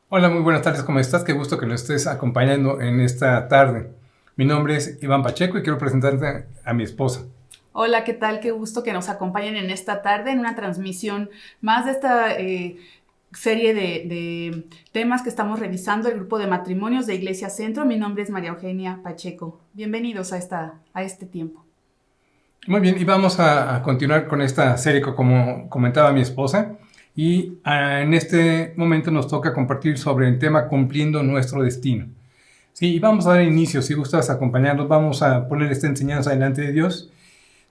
Hola, muy buenas tardes, ¿cómo estás? Qué gusto que nos estés acompañando en esta tarde. Mi nombre es Iván Pacheco y quiero presentarte a mi esposa. Hola, ¿qué tal? Qué gusto que nos acompañen en esta tarde en una transmisión más de esta serie de temas que estamos revisando el grupo de matrimonios de Iglesia Centro. Mi nombre es María Eugenia Pacheco. Bienvenidos a este tiempo. Muy bien, y vamos a continuar con esta serie como comentaba mi esposa. Y en este momento nos toca compartir sobre el tema cumpliendo nuestro destino. Sí, y vamos a dar inicio, si gustas acompañarnos, vamos a poner esta enseñanza delante de Dios,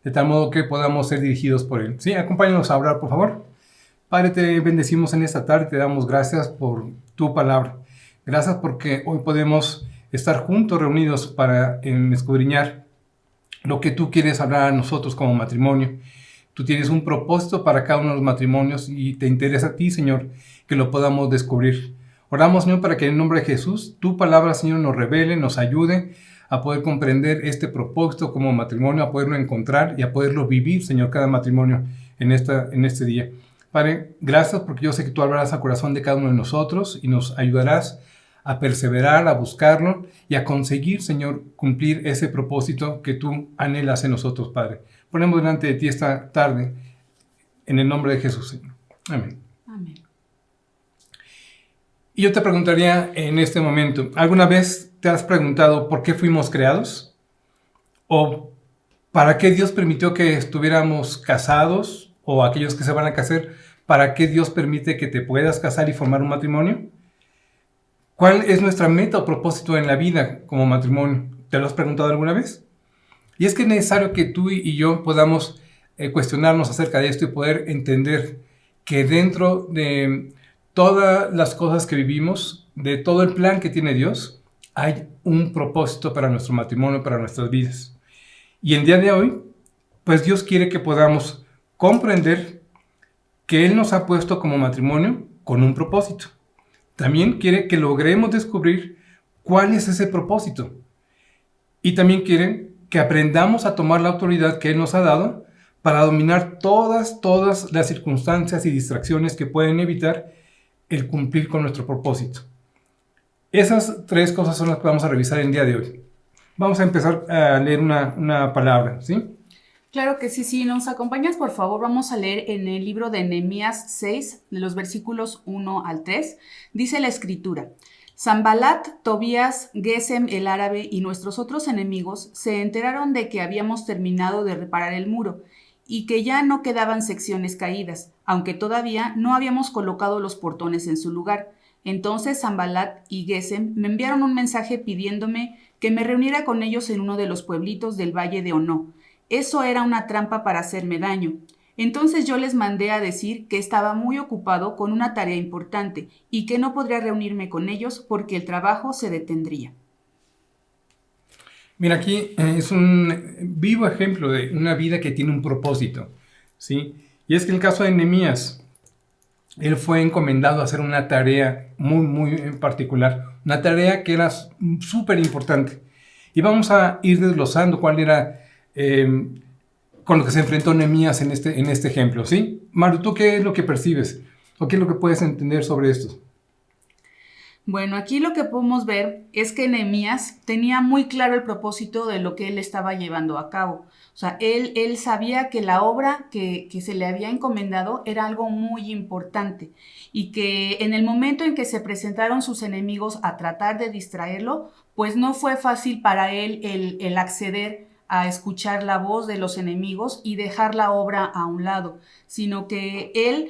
de tal modo que podamos ser dirigidos por Él. Sí, acompáñanos a orar, por favor. Padre, te bendecimos en esta tarde, te damos gracias por tu palabra. Gracias porque hoy podemos estar juntos, reunidos para escudriñar lo que tú quieres hablar a nosotros como matrimonio. Tú tienes un propósito para cada uno de los matrimonios y te interesa a ti, Señor, que lo podamos descubrir. Oramos, Señor, para que en el nombre de Jesús, tu palabra, Señor, nos revele, nos ayude a poder comprender este propósito como matrimonio, a poderlo encontrar y a poderlo vivir, Señor, cada matrimonio en este día. Padre, gracias porque yo sé que tú hablarás al corazón de cada uno de nosotros y nos ayudarás a perseverar, a buscarlo y a conseguir, Señor, cumplir ese propósito que tú anhelas en nosotros, Padre. Ponemos delante de ti esta tarde, en el nombre de Jesús, Señor. Amén. Amén. Y yo te preguntaría en este momento, ¿alguna vez te has preguntado por qué fuimos creados? ¿O para qué Dios permitió que estuviéramos casados? ¿O aquellos que se van a casar, para qué Dios permite que te puedas casar y formar un matrimonio? ¿Cuál es nuestra meta o propósito en la vida como matrimonio? ¿Te lo has preguntado alguna vez? Y es que es necesario que tú y yo podamos cuestionarnos acerca de esto y poder entender que dentro de todas las cosas que vivimos, de todo el plan que tiene Dios, hay un propósito para nuestro matrimonio, para nuestras vidas. Y el día de hoy, pues Dios quiere que podamos comprender que Él nos ha puesto como matrimonio con un propósito. También quiere que logremos descubrir cuál es ese propósito. Y también quiere que aprendamos a tomar la autoridad que Él nos ha dado para dominar todas las circunstancias y distracciones que pueden evitar el cumplir con nuestro propósito. Esas tres cosas son las que vamos a revisar el día de hoy. Vamos a empezar a leer una palabra, ¿sí? Claro que sí, sí. ¿Nos acompañas, por favor? Vamos a leer en el libro de Nehemías 6, de los versículos 1 al 3. Dice la escritura: Sanballat, Tobías, Gesem el árabe y nuestros otros enemigos se enteraron de que habíamos terminado de reparar el muro y que ya no quedaban secciones caídas, aunque todavía no habíamos colocado los portones en su lugar. Entonces Sanballat y Gesem me enviaron un mensaje pidiéndome que me reuniera con ellos en uno de los pueblitos del valle de Ono. Eso era una trampa para hacerme daño. Entonces yo les mandé a decir que estaba muy ocupado con una tarea importante y que no podría reunirme con ellos porque el trabajo se detendría. Mira, aquí es un vivo ejemplo de una vida que tiene un propósito, ¿sí? Y es que en el caso de Nehemías, él fue encomendado a hacer una tarea muy en particular, una tarea que era súper importante. Y vamos a ir desglosando cuál era con lo que se enfrentó Nehemías en este ejemplo, ¿sí? Maru, ¿tú qué es lo que percibes? ¿O qué es lo que puedes entender sobre esto? Bueno, aquí lo que podemos ver es que Nehemías tenía muy claro el propósito de lo que él estaba llevando a cabo. O sea, él sabía que la obra que se le había encomendado era algo muy importante y que en el momento en que se presentaron sus enemigos a tratar de distraerlo, pues no fue fácil para él el acceder a escuchar la voz de los enemigos y dejar la obra a un lado, sino que él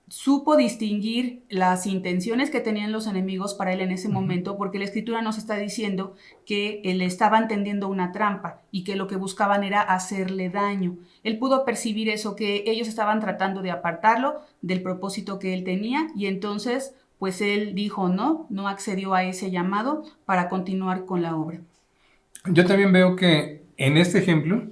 supo distinguir las intenciones que tenían los enemigos para él en ese momento, porque la escritura nos está diciendo que le estaban tendiendo una trampa y que lo que buscaban era hacerle daño. Él pudo percibir eso, que ellos estaban tratando de apartarlo del propósito que él tenía, y entonces pues él dijo no accedió a ese llamado para continuar con la obra. Yo también veo que en este ejemplo,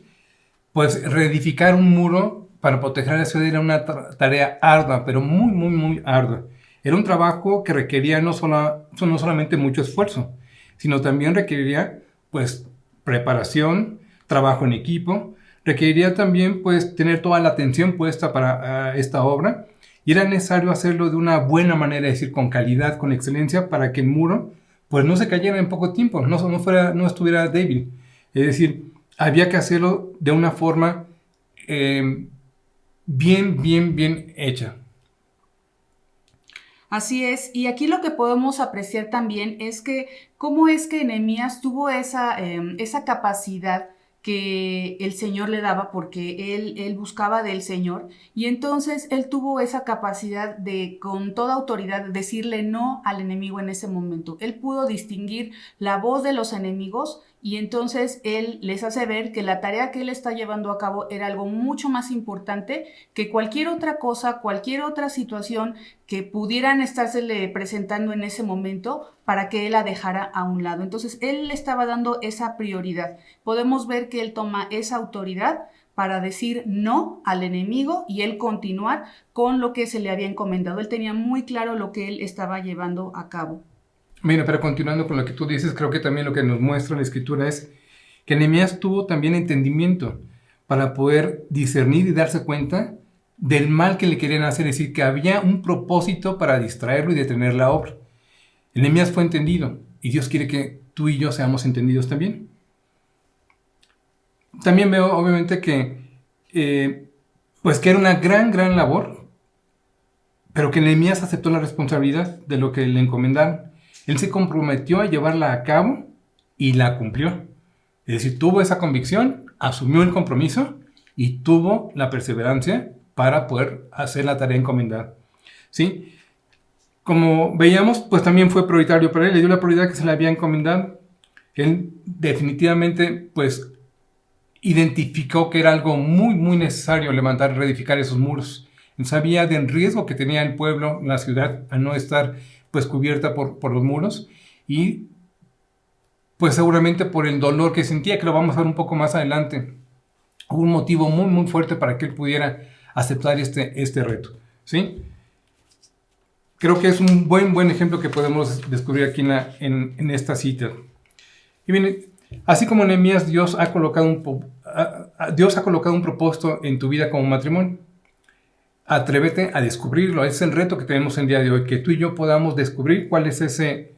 pues reedificar un muro para proteger la ciudad era una tarea ardua, pero muy ardua. Era un trabajo que requería no solamente mucho esfuerzo, sino también requeriría pues preparación, trabajo en equipo, requeriría también pues tener toda la atención puesta para esta obra y era necesario hacerlo de una buena manera, es decir, con calidad, con excelencia, para que el muro pues no se cayera en poco tiempo, no estuviera débil. Es decir, había que hacerlo de una forma bien hecha. Así es, y aquí lo que podemos apreciar también es que cómo es que Nehemías tuvo esa capacidad que el Señor le daba porque él buscaba del Señor y entonces él tuvo esa capacidad de con toda autoridad decirle no al enemigo en ese momento. Él pudo distinguir la voz de los enemigos y entonces él les hace ver que la tarea que él está llevando a cabo era algo mucho más importante que cualquier otra cosa, cualquier otra situación que pudieran estársele presentando en ese momento para que él la dejara a un lado. Entonces, él le estaba dando esa prioridad. Podemos ver que él toma esa autoridad para decir no al enemigo y él continuar con lo que se le había encomendado. Él tenía muy claro lo que él estaba llevando a cabo. Mira, pero continuando con lo que tú dices, creo que también lo que nos muestra la Escritura es que Nehemías tuvo también entendimiento para poder discernir y darse cuenta del mal que le querían hacer, es decir, que había un propósito para distraerlo y detener la obra. Nehemías fue entendido y Dios quiere que tú y yo seamos entendidos también. También veo, obviamente, que pues que era una gran labor, pero que Nehemías aceptó la responsabilidad de lo que le encomendaron. Él se comprometió a llevarla a cabo y la cumplió. Es decir, tuvo esa convicción, asumió el compromiso y tuvo la perseverancia para poder hacer la tarea encomendada. ¿Sí? Como veíamos, pues también fue prioritario para él, le dio la prioridad que se le había encomendado. Él definitivamente, pues, identificó que era algo muy necesario levantar y reedificar esos muros. Él sabía del riesgo que tenía el pueblo, la ciudad, al no estar pues cubierta por los muros y pues seguramente por el dolor que sentía, que lo vamos a ver un poco más adelante. Hubo un motivo muy fuerte para que él pudiera aceptar este reto, ¿sí? Creo que es un buen ejemplo que podemos descubrir aquí en esta cita. Y bien, así como Nehemías, Dios ha colocado un propósito en tu vida como matrimonio. Atrévete a descubrirlo. Ese es el reto que tenemos el día de hoy, que tú y yo podamos descubrir cuál es ese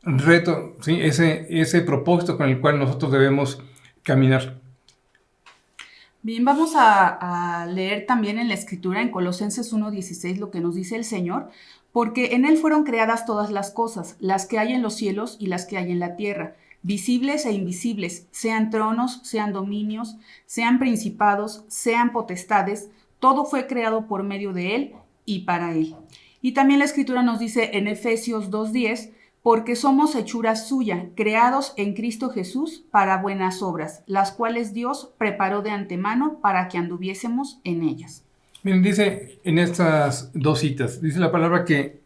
reto, ¿sí? ese propósito con el cual nosotros debemos caminar. Bien, vamos a leer también en la Escritura, en Colosenses 1:16, lo que nos dice el Señor, porque en Él fueron creadas todas las cosas, las que hay en los cielos y las que hay en la tierra, visibles e invisibles, sean tronos, sean dominios, sean principados, sean potestades, todo fue creado por medio de Él y para Él. Y también la Escritura nos dice en Efesios 2:10, porque somos hechura suya, creados en Cristo Jesús para buenas obras, las cuales Dios preparó de antemano para que anduviésemos en ellas. Miren, dice en estas dos citas, dice la palabra que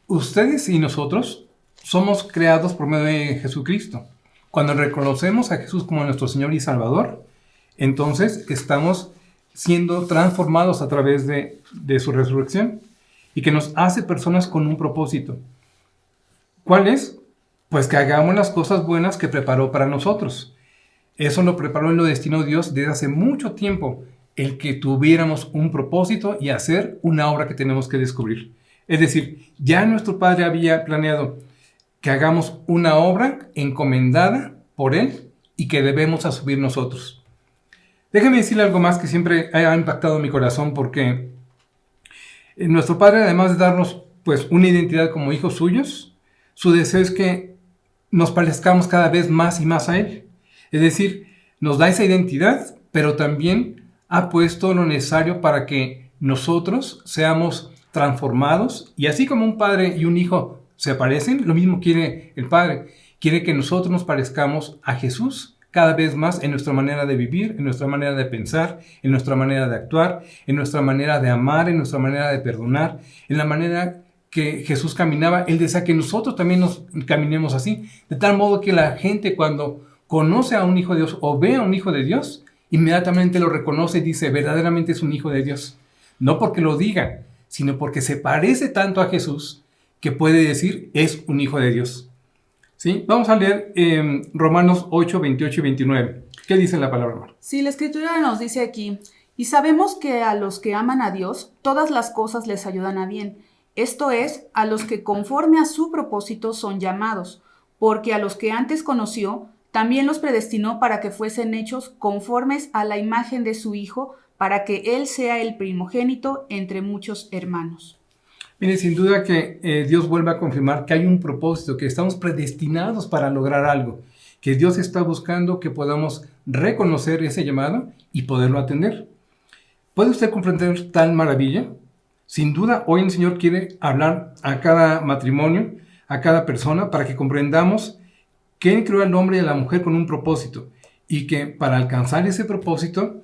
ustedes y nosotros somos creados por medio de Jesucristo. Cuando reconocemos a Jesús como nuestro Señor y Salvador, entonces estamos siendo transformados a través de su resurrección y que nos hace personas con un propósito. ¿Cuál es? Pues que hagamos las cosas buenas que preparó para nosotros. Eso lo preparó y lo destinó Dios desde hace mucho tiempo, el que tuviéramos un propósito y hacer una obra que tenemos que descubrir. Es decir, ya nuestro Padre había planeado que hagamos una obra encomendada por Él y que debemos asumir nosotros. Déjeme decirle algo más que siempre ha impactado mi corazón, porque nuestro Padre, además de darnos pues una identidad como hijos suyos, su deseo es que nos parezcamos cada vez más y más a Él. Es decir, nos da esa identidad, pero también ha puesto lo necesario para que nosotros seamos transformados. Y así como un padre y un hijo se parecen, lo mismo quiere el Padre. Quiere que nosotros nos parezcamos a Jesús cada vez más en nuestra manera de vivir, en nuestra manera de pensar, en nuestra manera de actuar, en nuestra manera de amar, en nuestra manera de perdonar, en la manera que Jesús caminaba. Él desea que nosotros también nos caminemos así, de tal modo que la gente cuando conoce a un hijo de Dios o ve a un hijo de Dios, inmediatamente lo reconoce y dice, verdaderamente es un hijo de Dios. No porque lo diga, sino porque se parece tanto a Jesús que puede decir, es un hijo de Dios. ¿Sí? Vamos a leer Romanos 8, 28 y 29. ¿Qué dice la palabra, Mar? Sí, la Escritura nos dice aquí, Y sabemos que a los que aman a Dios, todas las cosas les ayudan a bien. Esto es, a los que conforme a su propósito son llamados, porque a los que antes conoció, también los predestinó para que fuesen hechos conformes a la imagen de su Hijo, para que Él sea el primogénito entre muchos hermanos. Mire, sin duda que Dios vuelve a confirmar que hay un propósito, que estamos predestinados para lograr algo, que Dios está buscando que podamos reconocer ese llamado y poderlo atender. ¿Puede usted comprender tal maravilla? Sin duda, hoy el Señor quiere hablar a cada matrimonio, a cada persona, para que comprendamos que Él creó al hombre y a la mujer con un propósito y que para alcanzar ese propósito,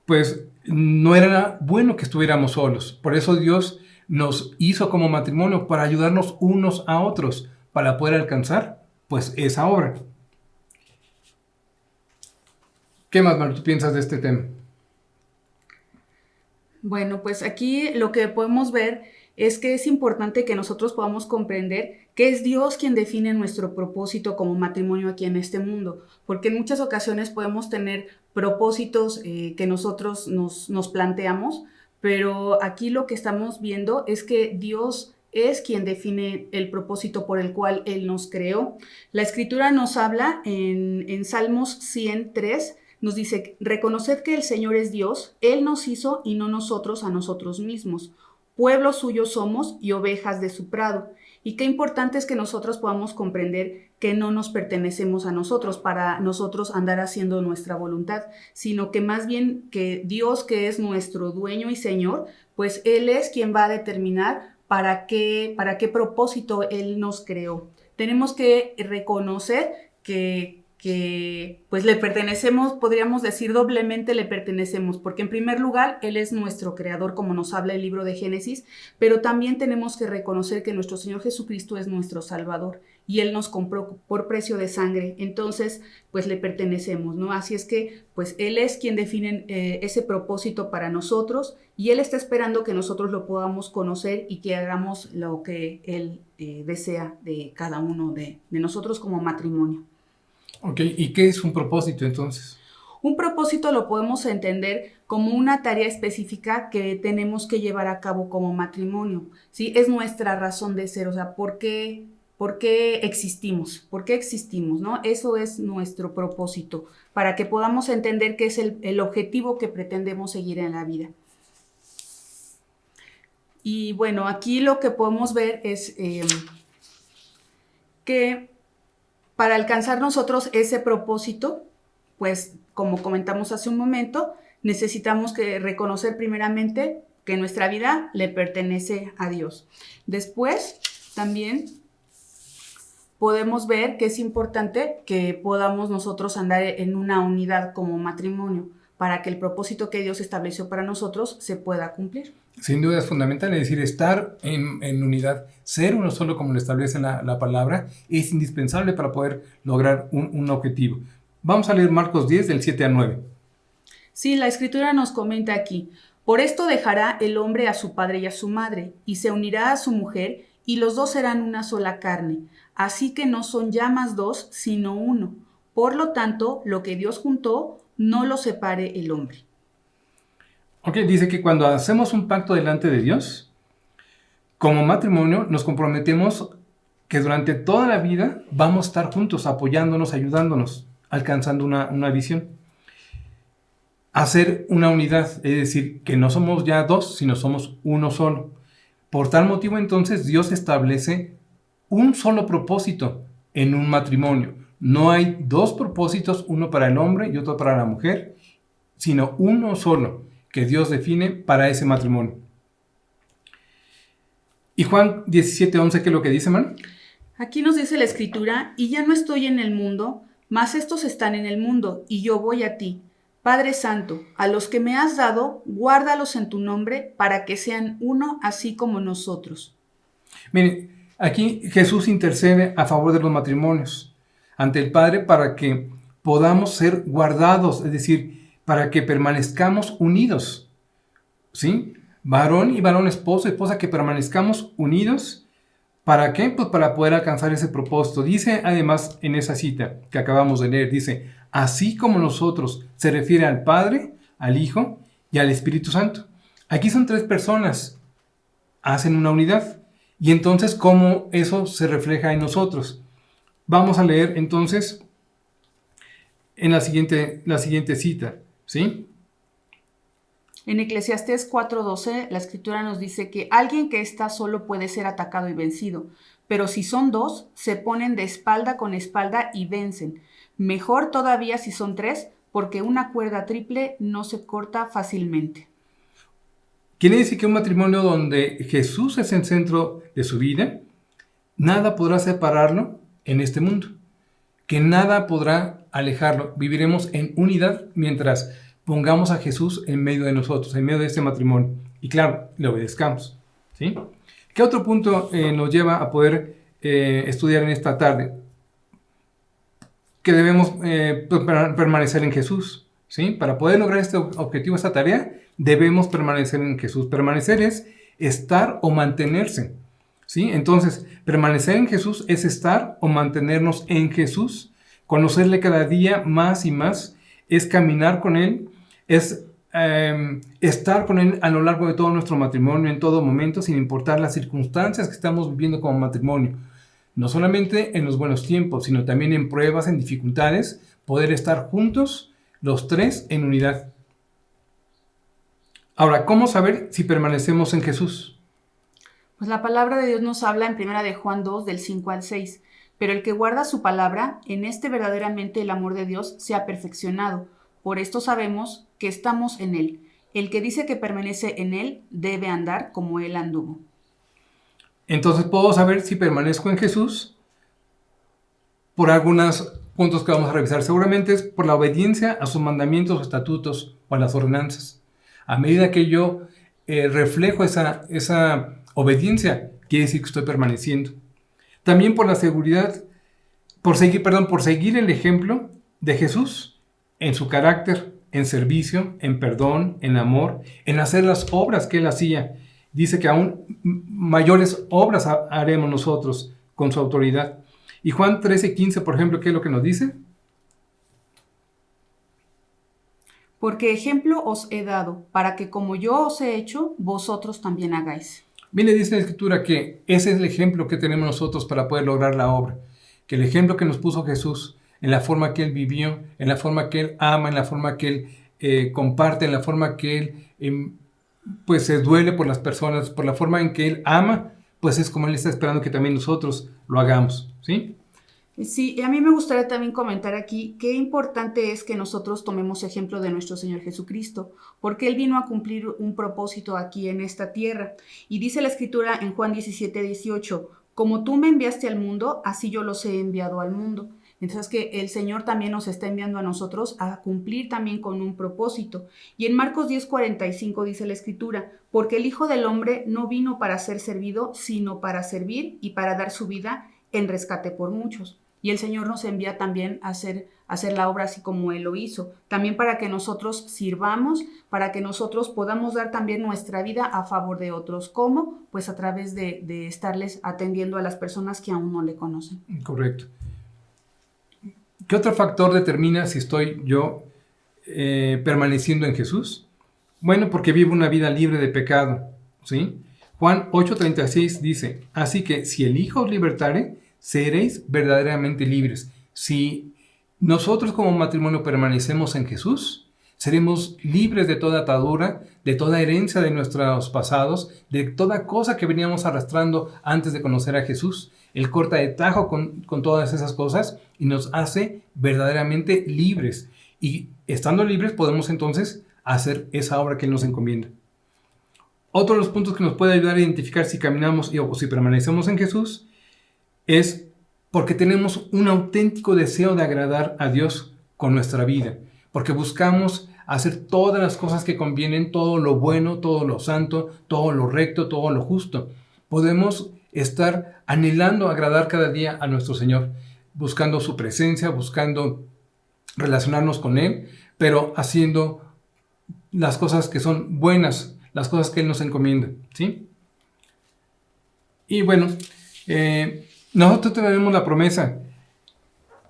pues no era bueno que estuviéramos solos. Por eso Dios nos hizo como matrimonio para ayudarnos unos a otros para poder alcanzar pues esa obra. ¿Qué más, Maru, tú piensas de este tema? Bueno, pues aquí lo que podemos ver es que es importante que nosotros podamos comprender que es Dios quien define nuestro propósito como matrimonio aquí en este mundo, porque en muchas ocasiones podemos tener propósitos que nosotros nos planteamos, pero aquí lo que estamos viendo es que Dios es quien define el propósito por el cual Él nos creó. La Escritura nos habla en Salmos 103, nos dice: reconoced que el Señor es Dios, Él nos hizo y no nosotros a nosotros mismos. Pueblo suyo somos y ovejas de su prado. Y qué importante es que nosotros podamos comprender que no nos pertenecemos a nosotros para nosotros andar haciendo nuestra voluntad, sino que más bien que Dios, que es nuestro dueño y Señor, pues Él es quien va a determinar para qué propósito Él nos creó. Tenemos que reconocer que pues le pertenecemos, podríamos decir doblemente le pertenecemos, porque en primer lugar Él es nuestro creador, como nos habla el libro de Génesis, pero también tenemos que reconocer que nuestro Señor Jesucristo es nuestro Salvador y Él nos compró por precio de sangre, entonces pues le pertenecemos, ¿no? Así es que pues Él es quien define ese propósito para nosotros y Él está esperando que nosotros lo podamos conocer y que hagamos lo que Él desea de cada uno de nosotros como matrimonio. Ok, ¿y qué es un propósito entonces? Un propósito lo podemos entender como una tarea específica que tenemos que llevar a cabo como matrimonio, ¿sí? Es nuestra razón de ser, o sea, ¿por qué existimos? ¿Por qué existimos, no? Eso es nuestro propósito, para que podamos entender qué es el objetivo que pretendemos seguir en la vida. Y bueno, aquí lo que podemos ver es que para alcanzar nosotros ese propósito, pues como comentamos hace un momento, necesitamos que reconocer primeramente que nuestra vida le pertenece a Dios. Después, también podemos ver que es importante que podamos nosotros andar en una unidad como matrimonio para que el propósito que Dios estableció para nosotros se pueda cumplir. Sin duda es fundamental, es decir, estar en unidad, ser uno solo como lo establece la palabra, es indispensable para poder lograr un objetivo. Vamos a leer Marcos 10, del 7 al 9. Sí, la Escritura nos comenta aquí: por esto dejará el hombre a su padre y a su madre, y se unirá a su mujer, y los dos serán una sola carne. Así que no son ya más dos, sino uno. Por lo tanto, lo que Dios juntó, no lo separe el hombre. Ok, dice que cuando hacemos un pacto delante de Dios, como matrimonio nos comprometemos que durante toda la vida vamos a estar juntos, apoyándonos, ayudándonos, alcanzando una visión. Hacer una unidad, es decir, que no somos ya dos, sino somos uno solo. Por tal motivo, entonces, Dios establece un solo propósito en un matrimonio. No hay dos propósitos, uno para el hombre y otro para la mujer, sino uno solo que Dios define para ese matrimonio. Y Juan 17:11, ¿qué es lo que dice, man? Aquí nos dice la Escritura: y ya no estoy en el mundo, mas estos están en el mundo, y yo voy a ti. Padre Santo, a los que me has dado, guárdalos en tu nombre, para que sean uno, así como nosotros. Miren, aquí Jesús intercede a favor de los matrimonios ante el Padre para que podamos ser guardados, es decir, para que permanezcamos unidos, ¿sí? Varón y varón, esposo y esposa, que permanezcamos unidos. ¿Para qué? Pues para poder alcanzar ese propósito. Dice además en esa cita que acabamos de leer, dice: así como nosotros, se refiere al Padre, al Hijo y al Espíritu Santo. Aquí son 3 personas, hacen una unidad. Y entonces, ¿cómo eso se refleja en nosotros? Vamos a leer entonces en la siguiente cita, ¿sí? En Eclesiastés 4:12, la escritura nos dice que alguien que está solo puede ser atacado y vencido, pero si son 2, se ponen de espalda con espalda y vencen. Mejor todavía si son 3, porque una cuerda triple no se corta fácilmente. Quiere decir que un matrimonio donde Jesús es el centro de su vida, nada podrá separarlo en este mundo, que nada podrá alejarlo. Viviremos en unidad mientras pongamos a Jesús en medio de nosotros, en medio de este matrimonio. Y claro, le obedezcamos, ¿sí? ¿Qué otro punto nos lleva a poder estudiar en esta tarde? Que debemos permanecer en Jesús, ¿sí? Para poder lograr este objetivo, esta tarea, debemos permanecer en Jesús. Permanecer es estar o mantenerse, ¿sí? Entonces, permanecer en Jesús es estar o mantenernos en Jesús, conocerle cada día más y más, es caminar con Él, es estar con Él a lo largo de todo nuestro matrimonio, en todo momento, sin importar las circunstancias que estamos viviendo como matrimonio. No solamente en los buenos tiempos, sino también en pruebas, en dificultades, poder estar juntos, los 3 en unidad. Ahora, ¿cómo saber si permanecemos en Jesús? Pues la palabra de Dios nos habla en 1 de Juan 2, del 5 al 6. Pero el que guarda su palabra, en este verdaderamente el amor de Dios se ha perfeccionado. Por esto sabemos que estamos en Él. El que dice que permanece en Él debe andar como Él anduvo. Entonces puedo saber si permanezco en Jesús por algunos puntos que vamos a revisar. Seguramente es por la obediencia a sus mandamientos o estatutos o a las ordenanzas. A medida que yo reflejo esa obediencia, quiere decir que estoy permaneciendo. También por la seguridad, por seguir el ejemplo de Jesús en su carácter, en servicio, en perdón, en amor, en hacer las obras que Él hacía. Dice que aún mayores obras haremos nosotros con su autoridad. Y Juan 13:15, por ejemplo, ¿qué es lo que nos dice? Porque ejemplo os he dado, para que como yo os he hecho, vosotros también hagáis. Bien, le dice la Escritura que ese es el ejemplo que tenemos nosotros para poder lograr la obra. Que el ejemplo que nos puso Jesús, en la forma que Él vivió, en la forma que Él ama, en la forma que Él comparte, en la forma que Él pues se duele por las personas, por la forma en que Él ama, pues es como Él está esperando que también nosotros lo hagamos, ¿sí? Sí, a mí me gustaría también comentar aquí qué importante es que nosotros tomemos ejemplo de nuestro Señor Jesucristo, porque Él vino a cumplir un propósito aquí en esta tierra. Y dice la Escritura en Juan 17:18, como tú me enviaste al mundo, así yo los he enviado al mundo. Entonces que el Señor también nos está enviando a nosotros a cumplir también con un propósito. Y en Marcos 10:45 dice la Escritura, porque el Hijo del Hombre no vino para ser servido, sino para servir y para dar su vida en rescate por muchos. Y el Señor nos envía también a hacer la obra así como Él lo hizo. También para que nosotros sirvamos, para que nosotros podamos dar también nuestra vida a favor de otros. ¿Cómo? Pues a través de estarles atendiendo a las personas que aún no le conocen. Correcto. ¿Qué otro factor determina si estoy yo permaneciendo en Jesús? Bueno, porque vivo una vida libre de pecado, ¿sí? Juan 8:36 dice, así que si el Hijo os libertare, seréis verdaderamente libres. Si nosotros como matrimonio permanecemos en Jesús, seremos libres de toda atadura, de toda herencia de nuestros pasados, de toda cosa que veníamos arrastrando antes de conocer a Jesús. Él corta de tajo con todas esas cosas y nos hace verdaderamente libres. Y estando libres podemos entonces hacer esa obra que Él nos encomienda. Otro de los puntos que nos puede ayudar a identificar si caminamos o si permanecemos en Jesús es porque tenemos un auténtico deseo de agradar a Dios con nuestra vida, porque buscamos hacer todas las cosas que convienen, todo lo bueno, todo lo santo, todo lo recto, todo lo justo. Podemos estar anhelando agradar cada día a nuestro Señor, buscando su presencia, buscando relacionarnos con Él, pero haciendo las cosas que son buenas, las cosas que Él nos encomienda, ¿sí? Y bueno, nosotros tenemos la promesa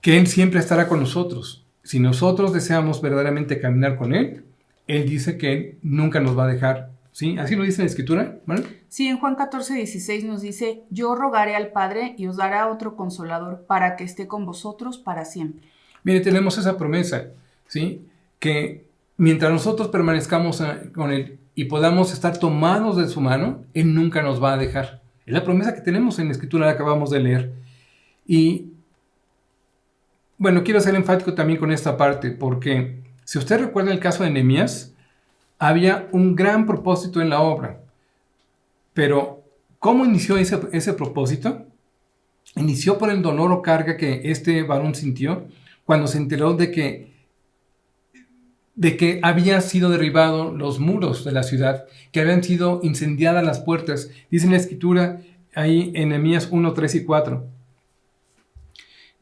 que Él siempre estará con nosotros. Si nosotros deseamos verdaderamente caminar con Él, Él dice que Él nunca nos va a dejar, ¿sí? Así lo dice en la Escritura, ¿vale? Sí, en Juan 14:16 nos dice, yo rogaré al Padre y os dará otro consolador para que esté con vosotros para siempre. Mire, tenemos esa promesa, ¿sí? Que mientras nosotros permanezcamos con Él y podamos estar tomados de su mano, Él nunca nos va a dejar. Es la promesa que tenemos en la Escritura, la acabamos de leer. Y bueno, quiero ser enfático también con esta parte, porque si usted recuerda el caso de Nehemías, había un gran propósito en la obra. Pero, ¿cómo inició ese propósito? Inició por el dolor o carga que este varón sintió cuando se enteró de que habían sido derribados los muros de la ciudad, que habían sido incendiadas las puertas. Dice en la Escritura, ahí en Nehemías 1, 3 y 4.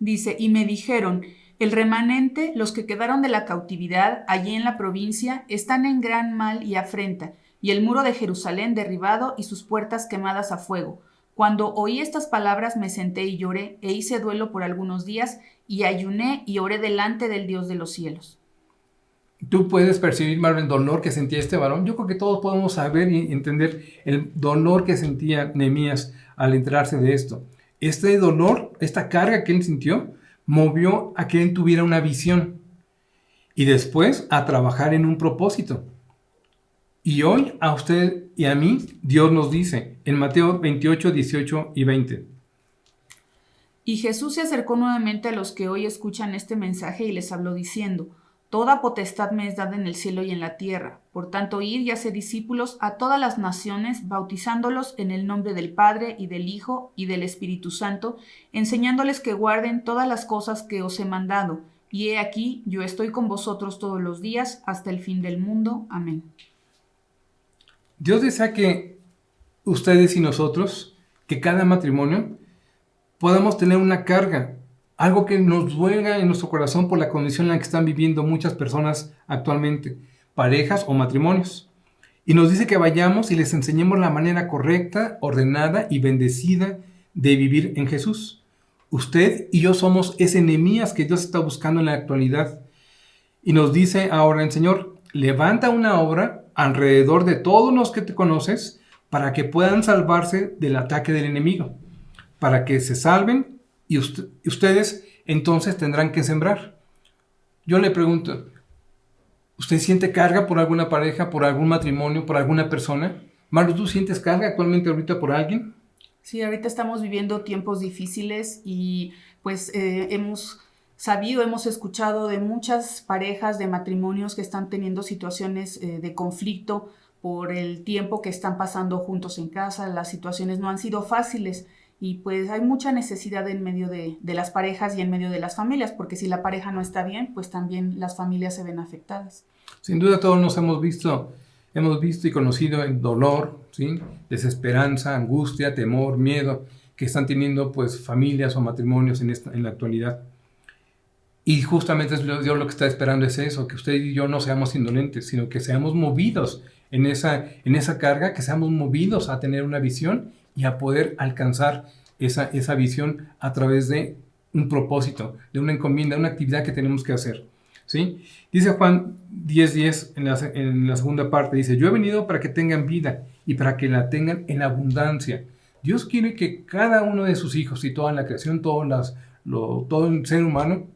Dice, y me dijeron, el remanente, los que quedaron de la cautividad allí en la provincia, están en gran mal y afrenta, y el muro de Jerusalén derribado y sus puertas quemadas a fuego. Cuando oí estas palabras me senté y lloré, e hice duelo por algunos días, y ayuné y oré delante del Dios de los cielos. ¿Tú puedes percibir, Mario, el dolor que sentía este varón? Yo creo que todos podemos saber y entender el dolor que sentía Nehemías al enterarse de esto. Este dolor, esta carga que él sintió, movió a que él tuviera una visión y después a trabajar en un propósito. Y hoy a usted y a mí, Dios nos dice en Mateo 28, 18 y 20. Y Jesús se acercó nuevamente a los que hoy escuchan este mensaje y les habló diciendo, toda potestad me es dada en el cielo y en la tierra. Por tanto, id y haced discípulos a todas las naciones, bautizándolos en el nombre del Padre y del Hijo y del Espíritu Santo, enseñándoles que guarden todas las cosas que os he mandado. Y he aquí, yo estoy con vosotros todos los días hasta el fin del mundo. Amén. Dios desea que ustedes y nosotros, que cada matrimonio, podamos tener una carga, algo que nos duela en nuestro corazón por la condición en la que están viviendo muchas personas actualmente, parejas o matrimonios. Y nos dice que vayamos y les enseñemos la manera correcta, ordenada y bendecida de vivir en Jesús. Usted y yo somos ese Nehemías que Dios está buscando en la actualidad. Y nos dice ahora el Señor, levanta una obra alrededor de todos los que te conoces para que puedan salvarse del ataque del enemigo, para que se salven y ustedes entonces tendrán que sembrar. Yo le pregunto, ¿usted siente carga por alguna pareja, por algún matrimonio, por alguna persona? Maru, ¿tú sientes carga actualmente ahorita por alguien? Sí, ahorita estamos viviendo tiempos difíciles y pues hemos escuchado de muchas parejas, de matrimonios que están teniendo situaciones de conflicto por el tiempo que están pasando juntos en casa. Las situaciones no han sido fáciles. Y pues hay mucha necesidad en medio de las parejas y en medio de las familias, porque si la pareja no está bien, pues también las familias se ven afectadas. Sin duda todos nos hemos visto y conocido el dolor, ¿sí? Desesperanza, angustia, temor, miedo que están teniendo pues familias o matrimonios en la actualidad. Y justamente Dios lo que está esperando es eso, que usted y yo no seamos indolentes, sino que seamos movidos en esa carga, que seamos movidos a tener una visión y a poder alcanzar esa visión a través de un propósito, de una encomienda, una actividad que tenemos que hacer, ¿sí? Dice Juan 10:10 en la segunda parte, dice, yo he venido para que tengan vida y para que la tengan en abundancia. Dios quiere que cada uno de sus hijos y toda la creación, todo el ser humano,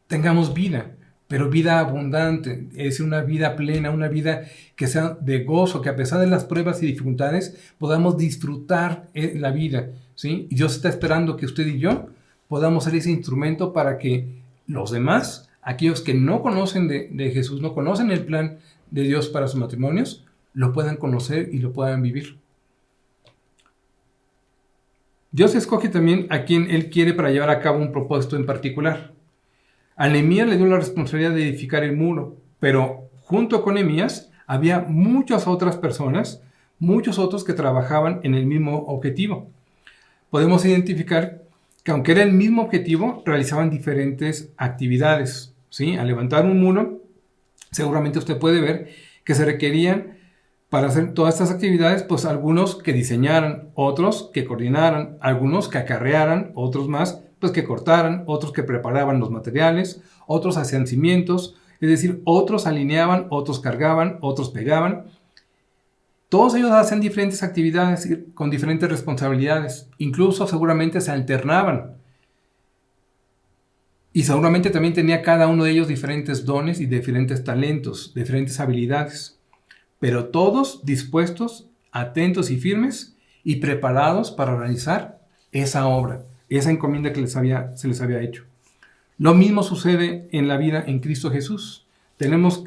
tengamos vida, pero vida abundante, es una vida plena, una vida que sea de gozo, que a pesar de las pruebas y dificultades podamos disfrutar la vida, ¿sí? Y Dios está esperando que usted y yo podamos ser ese instrumento para que los demás, aquellos que no conocen de Jesús, no conocen el plan de Dios para sus matrimonios, lo puedan conocer y lo puedan vivir. Dios escoge también a quien Él quiere para llevar a cabo un propósito en particular. A Nehemías le dio la responsabilidad de edificar el muro, pero junto con Nehemías había muchas otras personas, muchos otros que trabajaban en el mismo objetivo. Podemos identificar que aunque era el mismo objetivo, realizaban diferentes actividades, ¿sí? Al levantar un muro, seguramente usted puede ver que se requerían para hacer todas estas actividades, pues algunos que diseñaran, otros que coordinaran, algunos que acarrearan, otros más pues que cortaran, otros que preparaban los materiales, otros hacían cimientos, Es decir, otros alineaban, otros cargaban, otros pegaban. Todos ellos hacen diferentes actividades con diferentes responsabilidades. Incluso seguramente se alternaban. Y seguramente también tenía cada uno de ellos diferentes dones y diferentes talentos, diferentes habilidades. Pero todos dispuestos, atentos y firmes y preparados para realizar esa obra, esa encomienda que se les había hecho. Lo mismo sucede en la vida en Cristo Jesús. Tenemos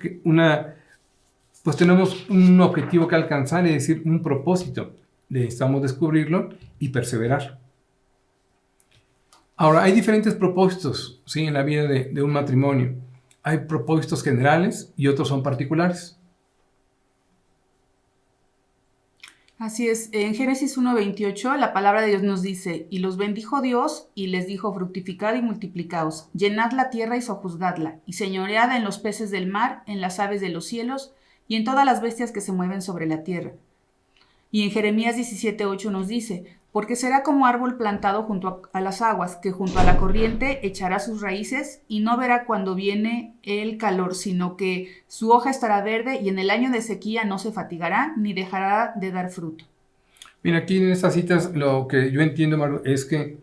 un objetivo que alcanzar, es decir, un propósito. Necesitamos descubrirlo y perseverar. Ahora, hay diferentes propósitos, ¿sí?, en la vida de un matrimonio. Hay propósitos generales y otros son particulares. Así es, en Génesis 1:28 la palabra de Dios nos dice, y los bendijo Dios y les dijo, fructificad y multiplicaos, llenad la tierra y sojuzgadla, y señoread en los peces del mar, en las aves de los cielos, y en todas las bestias que se mueven sobre la tierra. Y en Jeremías 17:8 nos dice, porque será como árbol plantado junto a las aguas, que junto a la corriente echará sus raíces, y no verá cuando viene el calor, sino que su hoja estará verde, y en el año de sequía no se fatigará, ni dejará de dar fruto. Mira, aquí en estas citas lo que yo entiendo, Maru, es que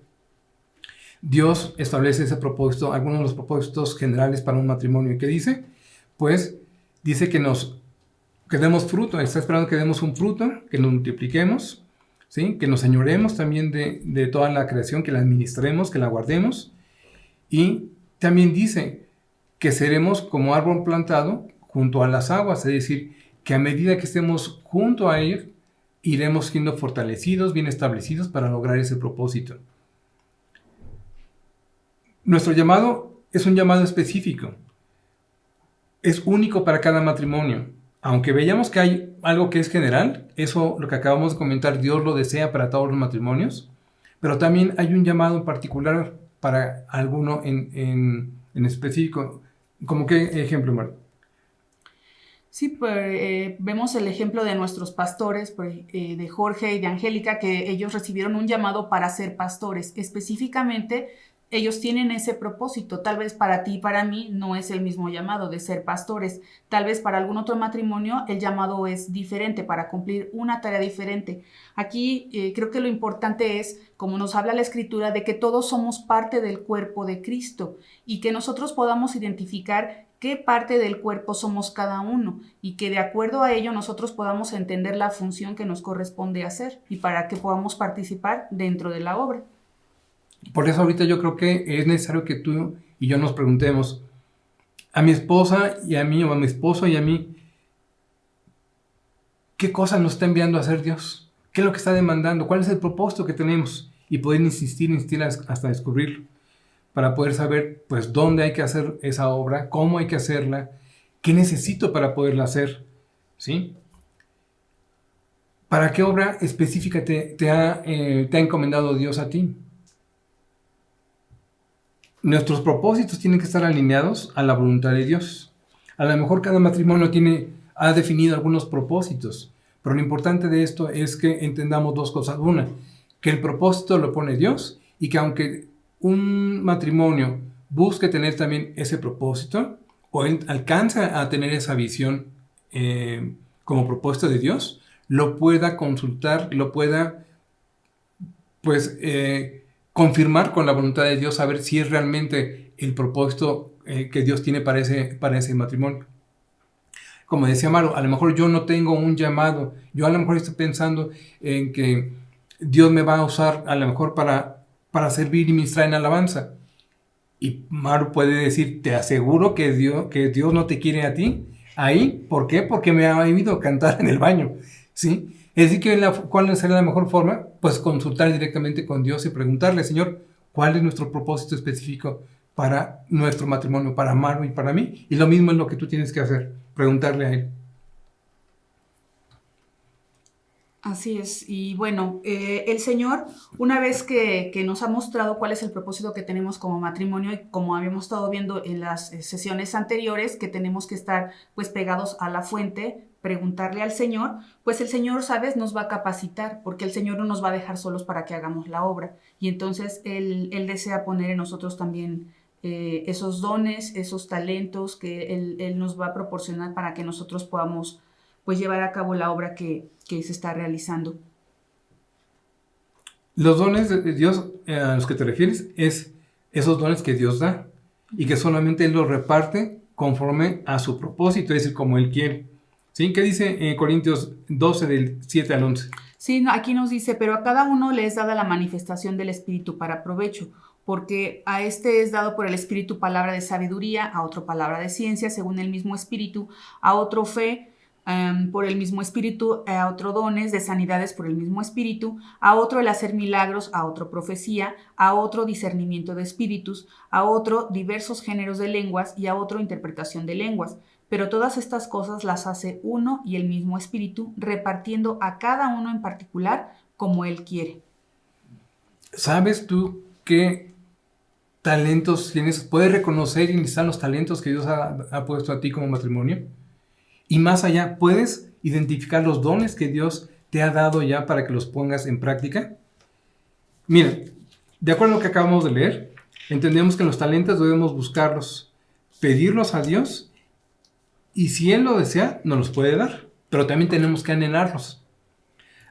Dios establece ese propósito, algunos de los propósitos generales para un matrimonio. ¿Y qué dice? Pues dice que demos fruto, está esperando que demos un fruto, que nos multipliquemos, ¿sí?, que nos señoremos también de toda la creación, que la administremos, que la guardemos. Y también dice que seremos como árbol plantado junto a las aguas, es decir, que a medida que estemos junto a él, iremos siendo fortalecidos, bien establecidos para lograr ese propósito. Nuestro llamado es un llamado específico, es único para cada matrimonio. Aunque veamos que hay algo que es general, eso lo que acabamos de comentar, Dios lo desea para todos los matrimonios, pero también hay un llamado en particular para alguno en específico. ¿Cómo qué ejemplo, Marta? Sí, pues vemos el ejemplo de nuestros pastores, de Jorge y de Angélica, que ellos recibieron un llamado para ser pastores. Específicamente, ellos tienen ese propósito. Tal vez para ti y para mí no es el mismo llamado de ser pastores. Tal vez para algún otro matrimonio el llamado es diferente, para cumplir una tarea diferente. Aquí creo que lo importante es, como nos habla la Escritura, de que todos somos parte del cuerpo de Cristo y que nosotros podamos identificar qué parte del cuerpo somos cada uno y que de acuerdo a ello nosotros podamos entender la función que nos corresponde hacer y para que podamos participar dentro de la obra. Por eso ahorita yo creo que es necesario que tú y yo nos preguntemos a mi esposa y a mí, o a mi esposo y a mí, ¿qué cosa nos está enviando a hacer Dios? ¿Qué es lo que está demandando? ¿Cuál es el propósito que tenemos? Y poder insistir hasta descubrirlo, para poder saber pues dónde hay que hacer esa obra, cómo hay que hacerla, qué necesito para poderla hacer, ¿sí? ¿Para qué obra específica te ha encomendado Dios a ti? Nuestros propósitos tienen que estar alineados a la voluntad de Dios. A lo mejor cada matrimonio ha definido algunos propósitos, pero lo importante de esto es que entendamos dos cosas. Una, que el propósito lo pone Dios y que aunque un matrimonio busque tener también ese propósito o alcanza a tener esa visión como propósito de Dios, lo pueda consultar, lo pueda confirmar con la voluntad de Dios, saber si es realmente el propósito que Dios tiene para ese matrimonio. Como decía Maro, a lo mejor yo no tengo un llamado, yo a lo mejor estoy pensando en que Dios me va a usar a lo mejor para servir y ministrar en alabanza. Y Maro puede decir, te aseguro que Dios no te quiere a ti ahí. ¿Por qué? Porque me ha oído cantar en el baño, ¿sí? Es decir, ¿cuál sería la mejor forma? Pues consultar directamente con Dios y preguntarle, Señor, ¿cuál es nuestro propósito específico para nuestro matrimonio, para Maru y para mí? Y lo mismo es lo que tú tienes que hacer, preguntarle a Él. Así es, y bueno, el Señor, una vez que nos ha mostrado cuál es el propósito que tenemos como matrimonio, y como habíamos estado viendo en las sesiones anteriores, que tenemos que estar pues pegados a la fuente, preguntarle al Señor, pues el Señor, ¿sabes?, nos va a capacitar, porque el Señor no nos va a dejar solos para que hagamos la obra, y entonces Él desea poner en nosotros también esos dones, esos talentos que Él nos va a proporcionar para que nosotros podamos pues llevar a cabo la obra que se está realizando. Los dones de Dios a los que te refieres es esos dones que Dios da y que solamente Él los reparte conforme a su propósito, es decir, como Él quiere. ¿Sí? ¿Qué dice en Corintios 12 del 7 al 11? Sí, no, aquí nos dice, pero a cada uno le es dada la manifestación del Espíritu para provecho, porque a este es dado por el Espíritu palabra de sabiduría, a otro palabra de ciencia, según el mismo Espíritu, a otro fe, por el mismo Espíritu, a otro dones de sanidades por el mismo Espíritu, a otro el hacer milagros, a otro profecía, a otro discernimiento de espíritus, a otro diversos géneros de lenguas y a otro interpretación de lenguas. Pero todas estas cosas las hace uno y el mismo Espíritu, repartiendo a cada uno en particular como Él quiere. ¿Sabes tú qué talentos tienes? ¿Puedes reconocer y listar los talentos que Dios ha puesto a ti como matrimonio? Y más allá, ¿puedes identificar los dones que Dios te ha dado ya para que los pongas en práctica? Mira, de acuerdo a lo que acabamos de leer, entendemos que los talentos debemos buscarlos, pedirlos a Dios, y si Él lo desea, nos los puede dar, pero también tenemos que anhelarlos.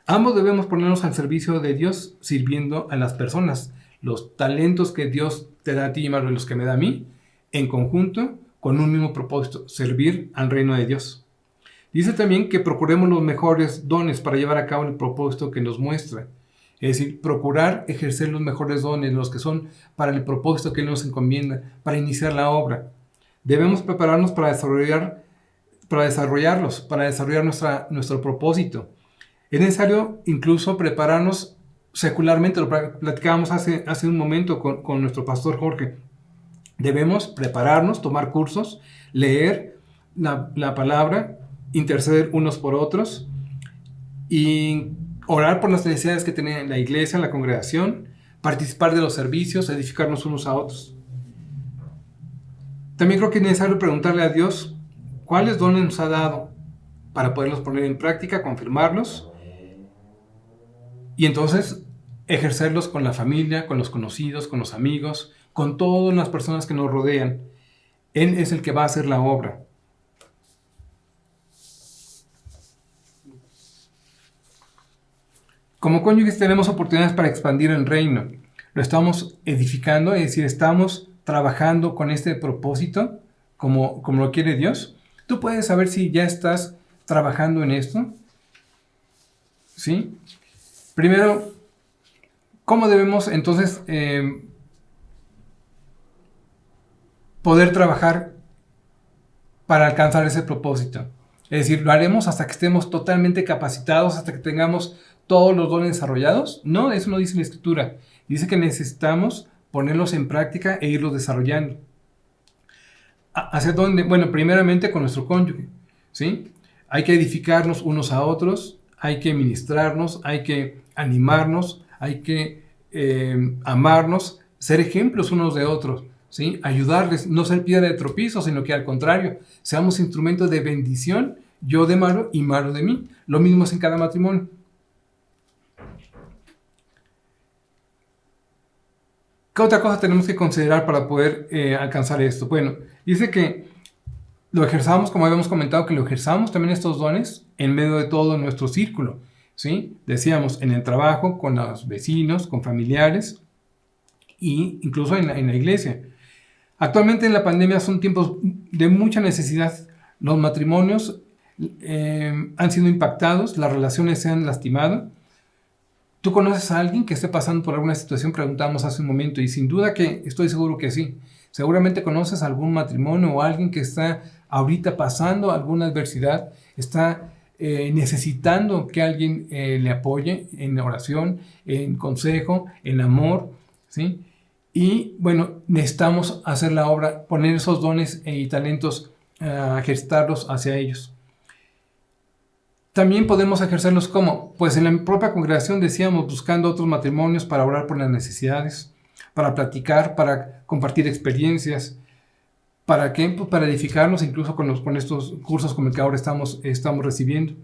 Ambos debemos ponernos al servicio de Dios sirviendo a las personas. Los talentos que Dios te da a ti y más los que me da a mí, en conjunto, con un mismo propósito, servir al reino de Dios. Dice también que procuremos los mejores dones para llevar a cabo el propósito que nos muestra. Es decir, procurar ejercer los mejores dones, los que son para el propósito que Él nos encomienda, para iniciar la obra. Debemos prepararnos para desarrollar nuestro propósito. Es necesario incluso prepararnos secularmente, lo platicábamos hace un momento con nuestro pastor Jorge. Debemos prepararnos, tomar cursos, leer la palabra, interceder unos por otros y orar por las necesidades que tiene la iglesia, la congregación, participar de los servicios, edificarnos unos a otros. También creo que es necesario preguntarle a Dios cuáles dones nos ha dado para poderlos poner en práctica, confirmarlos y entonces ejercerlos con la familia, con los conocidos, con los amigos, con todas las personas que nos rodean. Él es el que va a hacer la obra. Como cónyuges tenemos oportunidades para expandir el reino. Lo estamos edificando, es decir, estamos trabajando con este propósito como lo quiere Dios. Tú puedes saber si ya estás trabajando en esto. ¿Sí? Primero, ¿cómo debemos entonces poder trabajar para alcanzar ese propósito? Es decir, ¿lo haremos hasta que estemos totalmente capacitados, hasta que tengamos todos los dones desarrollados? No, eso no dice la Escritura. Dice que necesitamos ponerlos en práctica e irlos desarrollando. ¿Hacia dónde? Bueno, primeramente con nuestro cónyuge, ¿sí? Hay que edificarnos unos a otros, hay que ministrarnos, hay que animarnos, hay que amarnos, ser ejemplos unos de otros, ¿sí? Ayudarles, no ser piedra de tropiezo, sino que al contrario, seamos instrumentos de bendición, yo de Maro y Maro de mí. Lo mismo es en cada matrimonio. ¿Qué otra cosa tenemos que considerar para poder alcanzar esto? Bueno, dice que lo ejerzamos, como habíamos comentado, que lo ejerzamos también estos dones en medio de todo nuestro círculo, ¿sí? Decíamos, en el trabajo, con los vecinos, con familiares e incluso en la iglesia. Actualmente en la pandemia son tiempos de mucha necesidad. Los matrimonios han sido impactados, las relaciones se han lastimado. ¿Tú conoces a alguien que esté pasando por alguna situación? Preguntamos hace un momento y sin duda que estoy seguro que sí. Seguramente conoces algún matrimonio o alguien que está ahorita pasando alguna adversidad, está necesitando que alguien le apoye en oración, en consejo, en amor, ¿sí? Y bueno, necesitamos hacer la obra, poner esos dones y talentos, gestarlos hacia ellos. También podemos ejercerlos como, pues en la propia congregación decíamos, buscando otros matrimonios para orar por las necesidades, para platicar, para compartir experiencias. ¿Para qué? Pues para edificarnos incluso con estos cursos como el que ahora estamos recibiendo.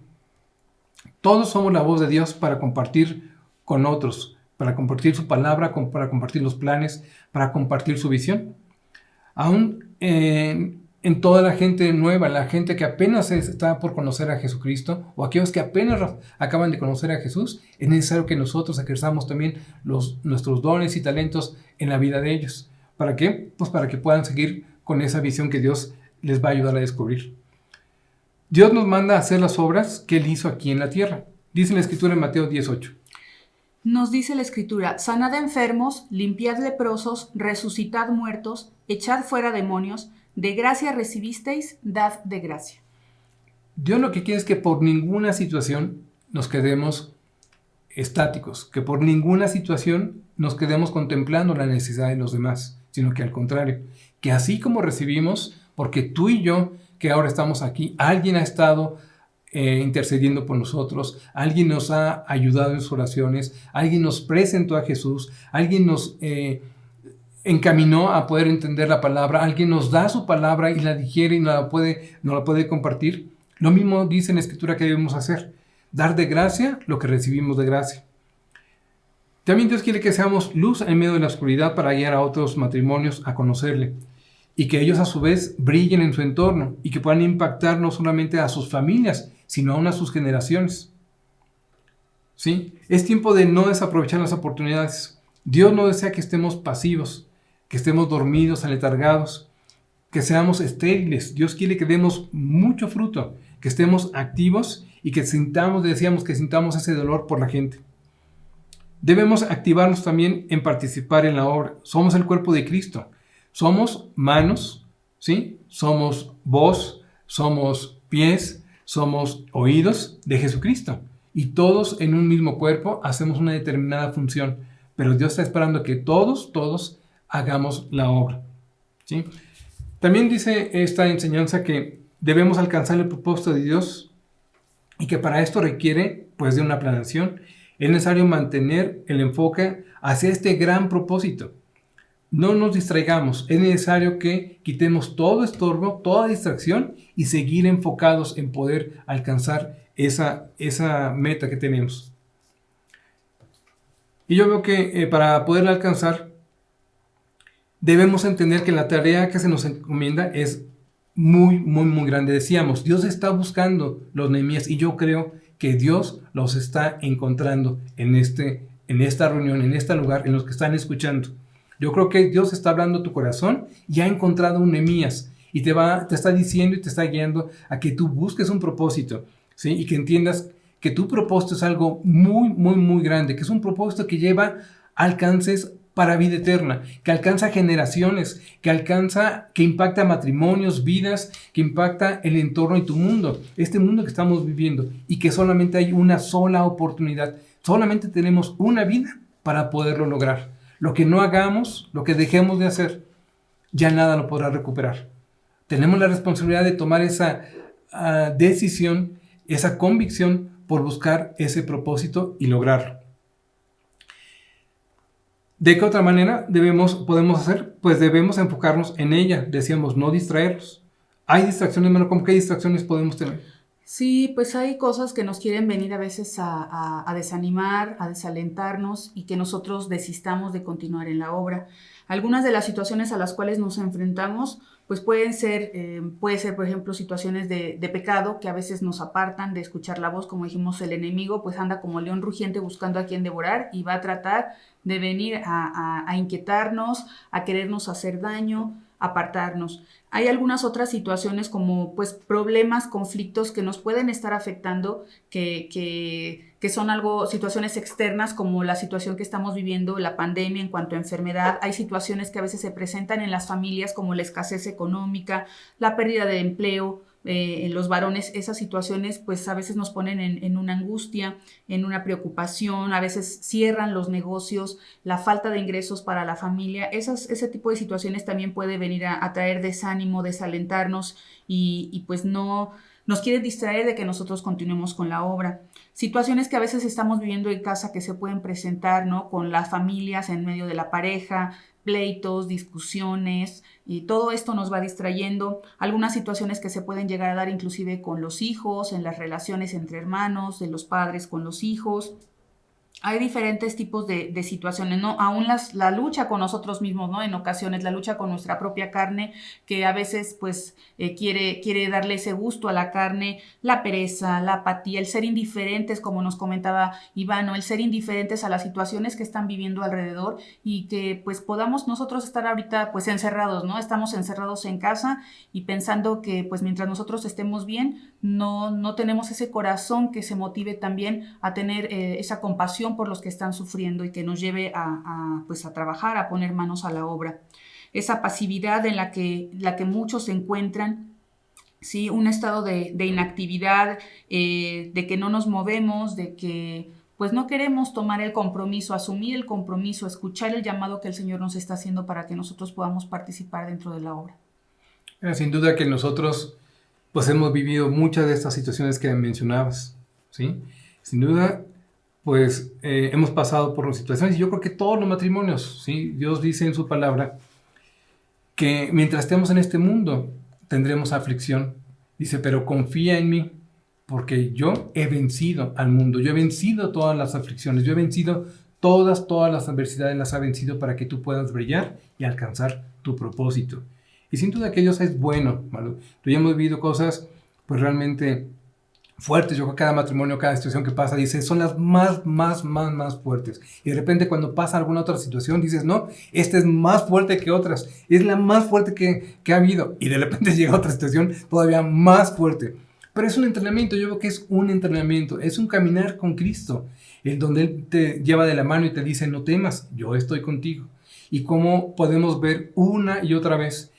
Todos somos la voz de Dios para compartir con otros, para compartir su palabra, para compartir los planes, para compartir su visión. aún en toda la gente nueva, la gente que apenas está por conocer a Jesucristo, o aquellos que apenas acaban de conocer a Jesús, es necesario que nosotros ejerzamos también nuestros dones y talentos en la vida de ellos. ¿Para qué? Pues para que puedan seguir con esa visión que Dios les va a ayudar a descubrir. Dios nos manda a hacer las obras que Él hizo aquí en la tierra. Dice la Escritura en Mateo 18. Nos dice la Escritura: sanad enfermos, limpiad leprosos, resucitad muertos, echad fuera demonios, de gracia recibisteis, dad de gracia. Dios lo que quiere es que por ninguna situación nos quedemos estáticos, que por ninguna situación nos quedemos contemplando la necesidad de los demás, sino que al contrario, que así como recibimos, porque tú y yo, que ahora estamos aquí, alguien ha estado intercediendo por nosotros, alguien nos ha ayudado en sus oraciones, alguien nos presentó a Jesús, alguien nos encaminó a poder entender la palabra, alguien nos da su palabra y la digiere y nos la puede compartir. Lo mismo dice en la Escritura que debemos hacer, dar de gracia lo que recibimos de gracia. También Dios quiere que seamos luz en medio de la oscuridad para guiar a otros matrimonios a conocerle, y que ellos a su vez brillen en su entorno y que puedan impactar no solamente a sus familias, sino aún a sus generaciones. ¿Sí? Es tiempo de no desaprovechar las oportunidades. Dios no desea que estemos pasivos, que estemos dormidos, aletargados, que seamos estériles. Dios quiere que demos mucho fruto, que estemos activos y que sintamos ese dolor por la gente. Debemos activarnos también en participar en la obra. Somos el cuerpo de Cristo. Somos manos, ¿sí? Somos voz, somos pies, somos oídos de Jesucristo. Y todos en un mismo cuerpo hacemos una determinada función. Pero Dios está esperando que todos hagamos la obra, ¿sí? También dice esta enseñanza que debemos alcanzar el propósito de Dios y que para esto requiere pues de una planeación. Es necesario mantener el enfoque hacia este gran propósito. No nos distraigamos, es necesario que quitemos todo estorbo, toda distracción y seguir enfocados en poder alcanzar esa meta que tenemos. Y yo veo que para poderla alcanzar debemos entender que la tarea que se nos encomienda es muy grande. Decíamos, Dios está buscando los Nehemías y yo creo que Dios los está encontrando en esta reunión, en este lugar, en los que están escuchando. Yo creo que Dios está hablando a tu corazón y ha encontrado un Nehemías y te está diciendo y te está guiando a que tú busques un propósito, ¿sí? Y que entiendas que tu propósito es algo muy grande, que es un propósito que lleva alcances para vida eterna, que alcanza generaciones, que impacta matrimonios, vidas, que impacta el entorno y tu mundo, este mundo que estamos viviendo, y que solamente hay una sola oportunidad, solamente tenemos una vida para poderlo lograr. Lo que no hagamos, lo que dejemos de hacer, ya nada lo podrá recuperar. Tenemos la responsabilidad de tomar esa decisión, esa convicción por buscar ese propósito y lograrlo. ¿De qué otra manera podemos hacer? Pues debemos enfocarnos en ella. Decíamos, no distraerlos. ¿Hay distracciones, hermano? ¿Cómo qué distracciones podemos tener? Sí, pues hay cosas que nos quieren venir a veces a desanimar, a desalentarnos y que nosotros desistamos de continuar en la obra. Algunas de las situaciones a las cuales nos enfrentamos pues puede ser, por ejemplo, situaciones de pecado que a veces nos apartan de escuchar la voz. Como dijimos, el enemigo pues anda como león rugiente buscando a quien devorar y va a tratar de venir a inquietarnos, a querernos hacer daño, apartarnos. Hay algunas otras situaciones como pues problemas, conflictos que nos pueden estar afectando, que son situaciones externas, como la situación que estamos viviendo, la pandemia en cuanto a enfermedad. Hay situaciones que a veces se presentan en las familias como la escasez económica, la pérdida de empleo. En los varones esas situaciones pues a veces nos ponen en una angustia, en una preocupación, a veces cierran los negocios, la falta de ingresos para la familia. Ese tipo de situaciones también puede venir a traer desánimo, desalentarnos y pues no nos quiere distraer de que nosotros continuemos con la obra. Situaciones que a veces estamos viviendo en casa que se pueden presentar, ¿no? Con las familias en medio de la pareja, pleitos, discusiones, y todo esto nos va distrayendo. Algunas situaciones que se pueden llegar a dar inclusive con los hijos, en las relaciones entre hermanos, de los padres con los hijos. Hay diferentes tipos de situaciones, ¿no? Aún la lucha con nosotros mismos, ¿no? En ocasiones, la lucha con nuestra propia carne, que a veces, pues, quiere darle ese gusto a la carne, la pereza, la apatía, el ser indiferentes, como nos comentaba Iván, ¿no? El ser indiferentes a las situaciones que están viviendo alrededor y que, pues, podamos nosotros estar ahorita, pues, encerrados, ¿no? Estamos encerrados en casa y pensando que, pues, mientras nosotros estemos bien, no tenemos ese corazón que se motive también a tener esa compasión por los que están sufriendo y que nos lleve pues a trabajar, a poner manos a la obra. Esa pasividad en la que muchos se encuentran, ¿sí? Un estado de inactividad, de que no nos movemos, de que pues no queremos tomar el compromiso, asumir el compromiso, escuchar el llamado que el Señor nos está haciendo para que nosotros podamos participar dentro de la obra. Sin duda que nosotros pues hemos vivido muchas de estas situaciones que mencionabas, ¿sí? Sin duda, pues hemos pasado por situaciones, y yo creo que todos los matrimonios, ¿sí? Dios dice en su palabra que mientras estemos en este mundo tendremos aflicción. Dice, pero confía en mí, porque yo he vencido al mundo, yo he vencido todas las aflicciones, yo he vencido todas las adversidades, las ha vencido para que tú puedas brillar y alcanzar tu propósito. Y sin duda que Dios es bueno, Malu. Tú ya hemos vivido cosas pues realmente fuertes. Yo creo que cada matrimonio, cada situación que pasa, dice, son las más fuertes. Y de repente cuando pasa alguna otra situación, dices, no, esta es más fuerte que otras. Es la más fuerte que ha habido. Y de repente llega otra situación todavía más fuerte. Pero es un entrenamiento, yo creo que es un entrenamiento, es un caminar con Cristo, en donde Él te lleva de la mano y te dice, no temas, yo estoy contigo. Y cómo podemos ver una y otra vez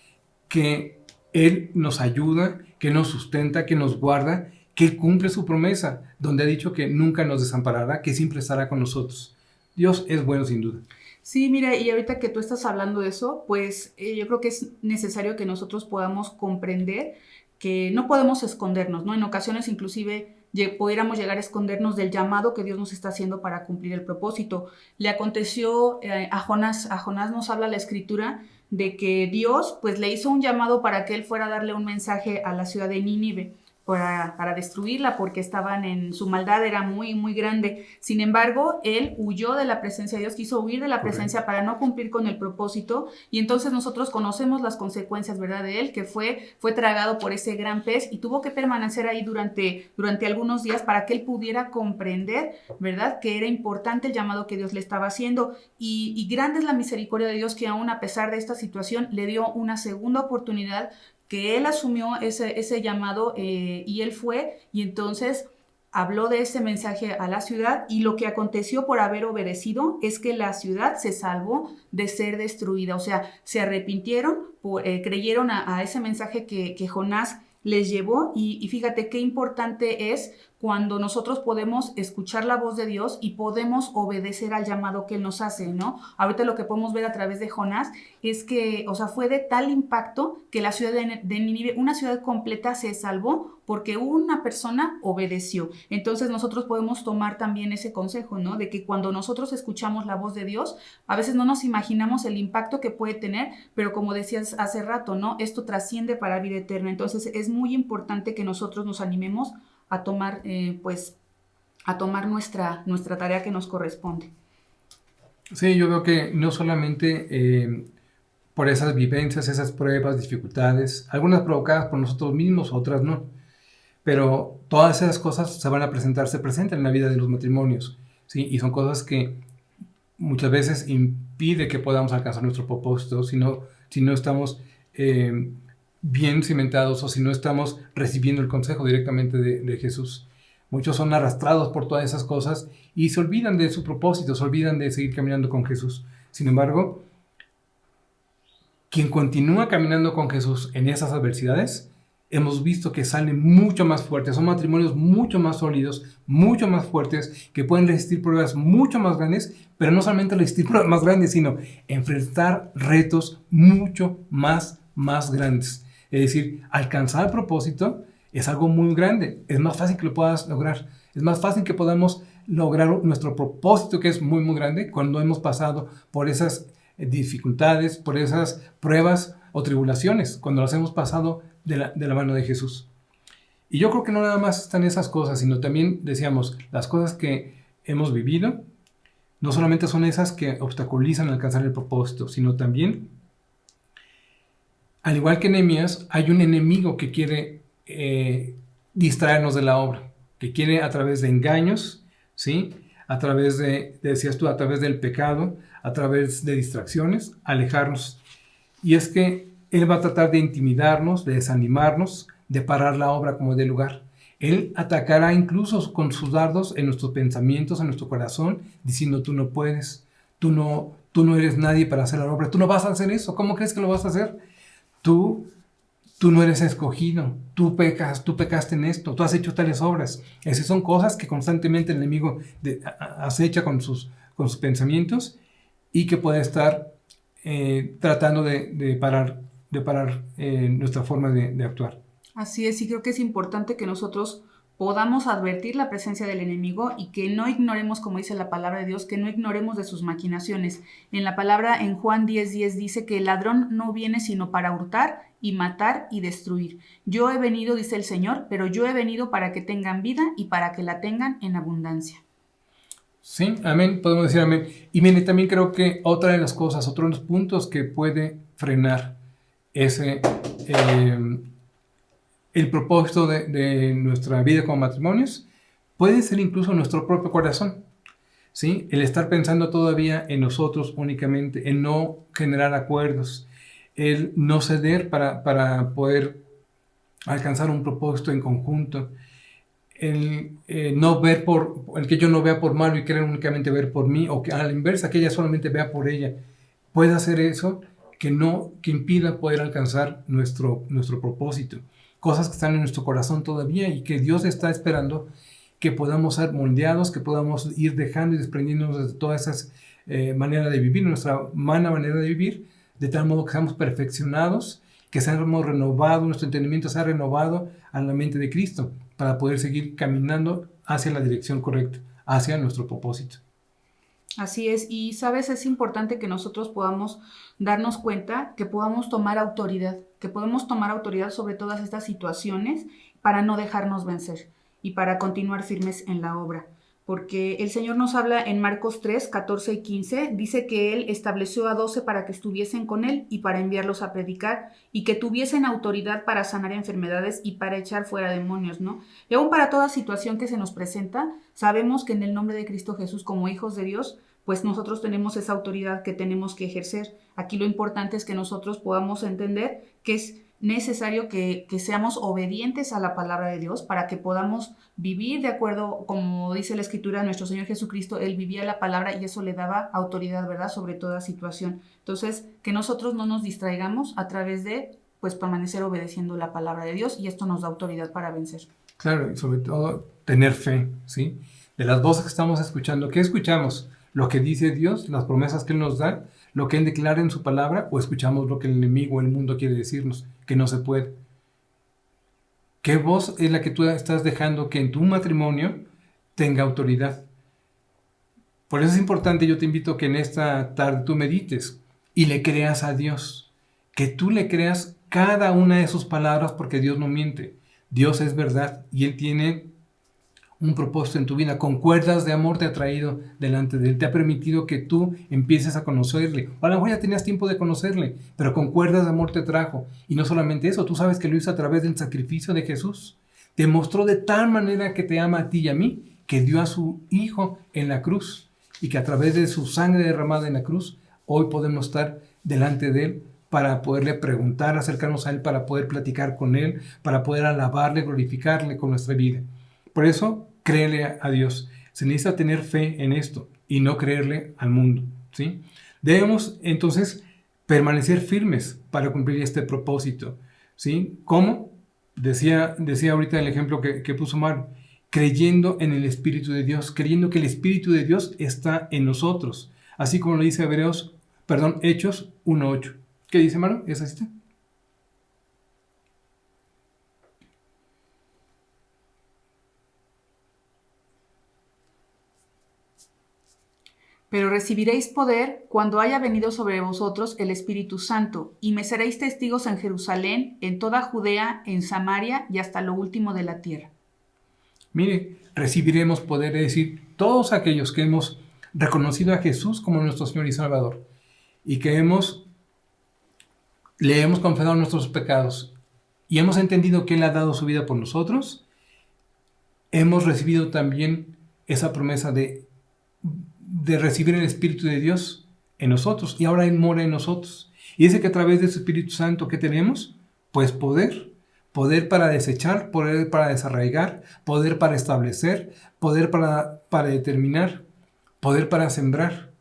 que Él nos ayuda, que nos sustenta, que nos guarda, que cumple su promesa, donde ha dicho que nunca nos desamparará, que siempre estará con nosotros. Dios es bueno sin duda. Sí, mira, y ahorita que tú estás hablando de eso, pues yo creo que es necesario que nosotros podamos comprender que no podemos escondernos, ¿no? En ocasiones inclusive pudiéramos llegar a escondernos del llamado que Dios nos está haciendo para cumplir el propósito. Le aconteció a Jonás nos habla la Escritura de que Dios pues le hizo un llamado para que él fuera a darle un mensaje a la ciudad de Nínive para destruirla porque estaban en su maldad, era muy grande. Sin embargo, él huyó de la presencia de Dios, quiso huir de la presencia para no cumplir con el propósito, y entonces nosotros conocemos las consecuencias, ¿verdad? De él, que fue tragado por ese gran pez y tuvo que permanecer ahí durante algunos días para que él pudiera comprender, ¿verdad? Que era importante el llamado que Dios le estaba haciendo, y grande es la misericordia de Dios que aún a pesar de esta situación le dio una segunda oportunidad, que él asumió ese llamado y él fue, y entonces habló de ese mensaje a la ciudad, y lo que aconteció por haber obedecido es que la ciudad se salvó de ser destruida. O sea, se arrepintieron, creyeron a ese mensaje que Jonás les llevó, y fíjate qué importante es cuando nosotros podemos escuchar la voz de Dios y podemos obedecer al llamado que Él nos hace, ¿no? Ahorita lo que podemos ver a través de Jonás es que, o sea, fue de tal impacto que la ciudad de Nínive, una ciudad completa, se salvó porque una persona obedeció. Entonces nosotros podemos tomar también ese consejo, ¿no? De que cuando nosotros escuchamos la voz de Dios, a veces no nos imaginamos el impacto que puede tener, pero como decías hace rato, ¿no? Esto trasciende para vida eterna. Entonces es muy importante que nosotros nos animemos a tomar, a tomar nuestra tarea que nos corresponde. Sí, yo veo que no solamente por esas vivencias, esas pruebas, dificultades, algunas provocadas por nosotros mismos, otras no, pero todas esas cosas se presentan en la vida de los matrimonios, ¿sí? Y son cosas que muchas veces impide que podamos alcanzar nuestro propósito si no estamos bien cimentados, o si no estamos recibiendo el consejo directamente de Jesús. Muchos son arrastrados por todas esas cosas y se olvidan de su propósito, se olvidan de seguir caminando con Jesús. Sin embargo, quien continúa caminando con Jesús en esas adversidades, hemos visto que salen mucho más fuertes, son matrimonios mucho más sólidos, mucho más fuertes, que pueden resistir pruebas mucho más grandes, pero no solamente resistir pruebas más grandes, sino enfrentar retos mucho más grandes. Es decir, alcanzar el propósito es algo muy grande. Es más fácil que lo puedas lograr. Es más fácil que podamos lograr nuestro propósito, que es muy grande, cuando hemos pasado por esas dificultades, por esas pruebas o tribulaciones, cuando las hemos pasado de la mano de Jesús. Y yo creo que no nada más están esas cosas, sino también, decíamos, las cosas que hemos vivido, no solamente son esas que obstaculizan alcanzar el propósito, sino también, al igual que Nehemías, hay un enemigo que quiere distraernos de la obra, que quiere a través de engaños, ¿sí? A través decías tú, a través del pecado, a través de distracciones, alejarnos. Y es que él va a tratar de intimidarnos, de desanimarnos, de parar la obra como de lugar. Él atacará incluso con sus dardos en nuestros pensamientos, en nuestro corazón, diciendo: tú no puedes, tú no eres nadie para hacer la obra, tú no vas a hacer eso, ¿cómo crees que lo vas a hacer? Tú, tú no eres escogido, tú pecaste en esto, tú has hecho tales obras. Esas son cosas que constantemente el enemigo acecha con sus pensamientos y que puede estar tratando de parar nuestra forma de actuar. Así es, y creo que es importante que nosotros podamos advertir la presencia del enemigo y que no ignoremos, como dice la palabra de Dios, que no ignoremos de sus maquinaciones. En la palabra, en Juan 10:10 dice que el ladrón no viene sino para hurtar y matar y destruir. Yo he venido, dice el Señor, pero yo he venido para que tengan vida y para que la tengan en abundancia. Sí, amén, podemos decir amén. Y mire, también creo que otra de las cosas, otro de los puntos que puede frenar ese... el propósito de nuestra vida como matrimonios puede ser incluso nuestro propio corazón, ¿sí? El estar pensando todavía en nosotros únicamente, en no generar acuerdos, el no ceder para poder alcanzar un propósito en conjunto, no ver el que yo no vea por malo y querer únicamente ver por mí, o que a la inversa, que ella solamente vea por ella. Puede hacer eso que impida poder alcanzar nuestro propósito. Cosas que están en nuestro corazón todavía y que Dios está esperando que podamos ser moldeados, que podamos ir dejando y desprendiéndonos de todas esas maneras de vivir, nuestra humana manera de vivir, de tal modo que seamos perfeccionados, que seamos renovados, nuestro entendimiento sea renovado a la mente de Cristo, para poder seguir caminando hacia la dirección correcta, hacia nuestro propósito. Así es, y sabes, es importante que nosotros podamos darnos cuenta, que podamos tomar autoridad, que podemos tomar autoridad sobre todas estas situaciones para no dejarnos vencer y para continuar firmes en la obra. Porque el Señor nos habla en Marcos 3, 14 y 15, dice que Él estableció a 12 para que estuviesen con Él y para enviarlos a predicar y que tuviesen autoridad para sanar enfermedades y para echar fuera demonios, ¿no? Y aún para toda situación que se nos presenta, sabemos que en el nombre de Cristo Jesús, como hijos de Dios, pues nosotros tenemos esa autoridad que tenemos que ejercer. Aquí lo importante es que nosotros podamos entender que es necesario que seamos obedientes a la palabra de Dios para que podamos vivir de acuerdo, como dice la Escritura, nuestro Señor Jesucristo, Él vivía la palabra y eso le daba autoridad, ¿verdad?, sobre toda situación. Entonces, que nosotros no nos distraigamos a través de, pues, permanecer obedeciendo la palabra de Dios y esto nos da autoridad para vencer. Claro, y sobre todo tener fe, ¿sí? De las voces que estamos escuchando, ¿qué escuchamos? Lo que dice Dios, las promesas que Él nos da, lo que Él declara en su palabra, o escuchamos lo que el enemigo, el mundo quiere decirnos, que no se puede. ¿Qué voz es la que tú estás dejando que en tu matrimonio tenga autoridad? Por eso es importante, yo te invito a que en esta tarde tú medites y le creas a Dios, que tú le creas cada una de sus palabras, porque Dios no miente, Dios es verdad y Él tiene un propósito en tu vida. Con cuerdas de amor te ha traído delante de Él, te ha permitido que tú empieces a conocerle. A lo mejor ya tenías tiempo de conocerle, pero con cuerdas de amor te trajo. Y no solamente eso, tú sabes que lo hizo a través del sacrificio de Jesús. Te mostró de tal manera que te ama a ti y a mí, que dio a su Hijo en la cruz, y que a través de su sangre derramada en la cruz, hoy podemos estar delante de Él para poderle preguntar, acercarnos a Él, para poder platicar con Él, para poder alabarle, glorificarle con nuestra vida. Por eso, créele a Dios. Se necesita tener fe en esto y no creerle al mundo, ¿sí? Debemos entonces permanecer firmes para cumplir este propósito, ¿sí? ¿Cómo? Decía ahorita el ejemplo que puso Mario, creyendo en el Espíritu de Dios, creyendo que el Espíritu de Dios está en nosotros, así como lo dice Hechos 1:8. ¿Qué dice, Mario? ¿Es así? Pero recibiréis poder cuando haya venido sobre vosotros el Espíritu Santo, y me seréis testigos en Jerusalén, en toda Judea, en Samaria y hasta lo último de la tierra. Mire, recibiremos poder, es decir, todos aquellos que hemos reconocido a Jesús como nuestro Señor y Salvador, y que le hemos confesado nuestros pecados, y hemos entendido que Él ha dado su vida por nosotros, hemos recibido también esa promesa de recibir el Espíritu de Dios en nosotros, y ahora Él mora en nosotros. Y dice que a través de su Espíritu Santo que tenemos, pues poder para desechar, poder para desarraigar, poder para establecer, poder para determinar, poder para sembrar,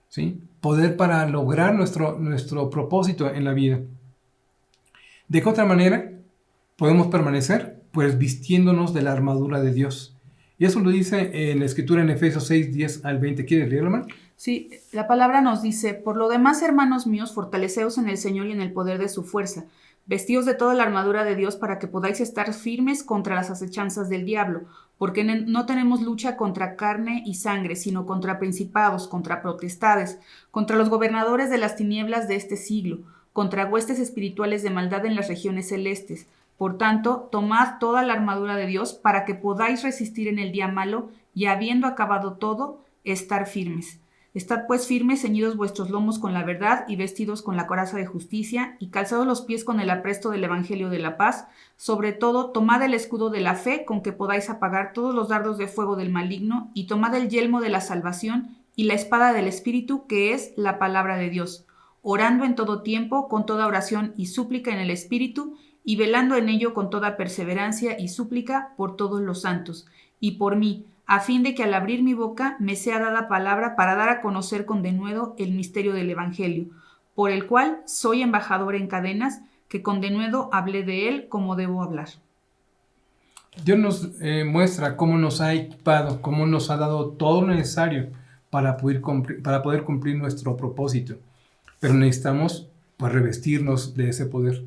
¿sí? Poder para lograr nuestro propósito en la vida. ¿De qué otra manera podemos permanecer? Pues vistiéndonos de la armadura de Dios. Y eso lo dice en la Escritura en Efesios 6, 10 al 20. ¿Quieres leerlo, hermano? Sí, la palabra nos dice: por lo demás, hermanos míos, fortaleceos en el Señor y en el poder de su fuerza. Vestíos de toda la armadura de Dios para que podáis estar firmes contra las acechanzas del diablo, porque no tenemos lucha contra carne y sangre, sino contra principados, contra potestades, contra los gobernadores de las tinieblas de este siglo, contra huestes espirituales de maldad en las regiones celestes. Por tanto, tomad toda la armadura de Dios para que podáis resistir en el día malo y, habiendo acabado todo, estar firmes. Estad pues firmes, ceñidos vuestros lomos con la verdad y vestidos con la coraza de justicia y calzados los pies con el apresto del evangelio de la paz. Sobre todo, tomad el escudo de la fe con que podáis apagar todos los dardos de fuego del maligno, y tomad el yelmo de la salvación y la espada del Espíritu, que es la palabra de Dios, orando en todo tiempo con toda oración y súplica en el Espíritu, y velando en ello con toda perseverancia y súplica por todos los santos y por mí, a fin de que al abrir mi boca me sea dada palabra para dar a conocer con denuedo el misterio del Evangelio, por el cual soy embajador en cadenas, que con denuedo hablé de él como debo hablar. Dios nos muestra cómo nos ha equipado, cómo nos ha dado todo lo necesario para poder cumplir nuestro propósito. Pero necesitamos pues revestirnos de ese poder.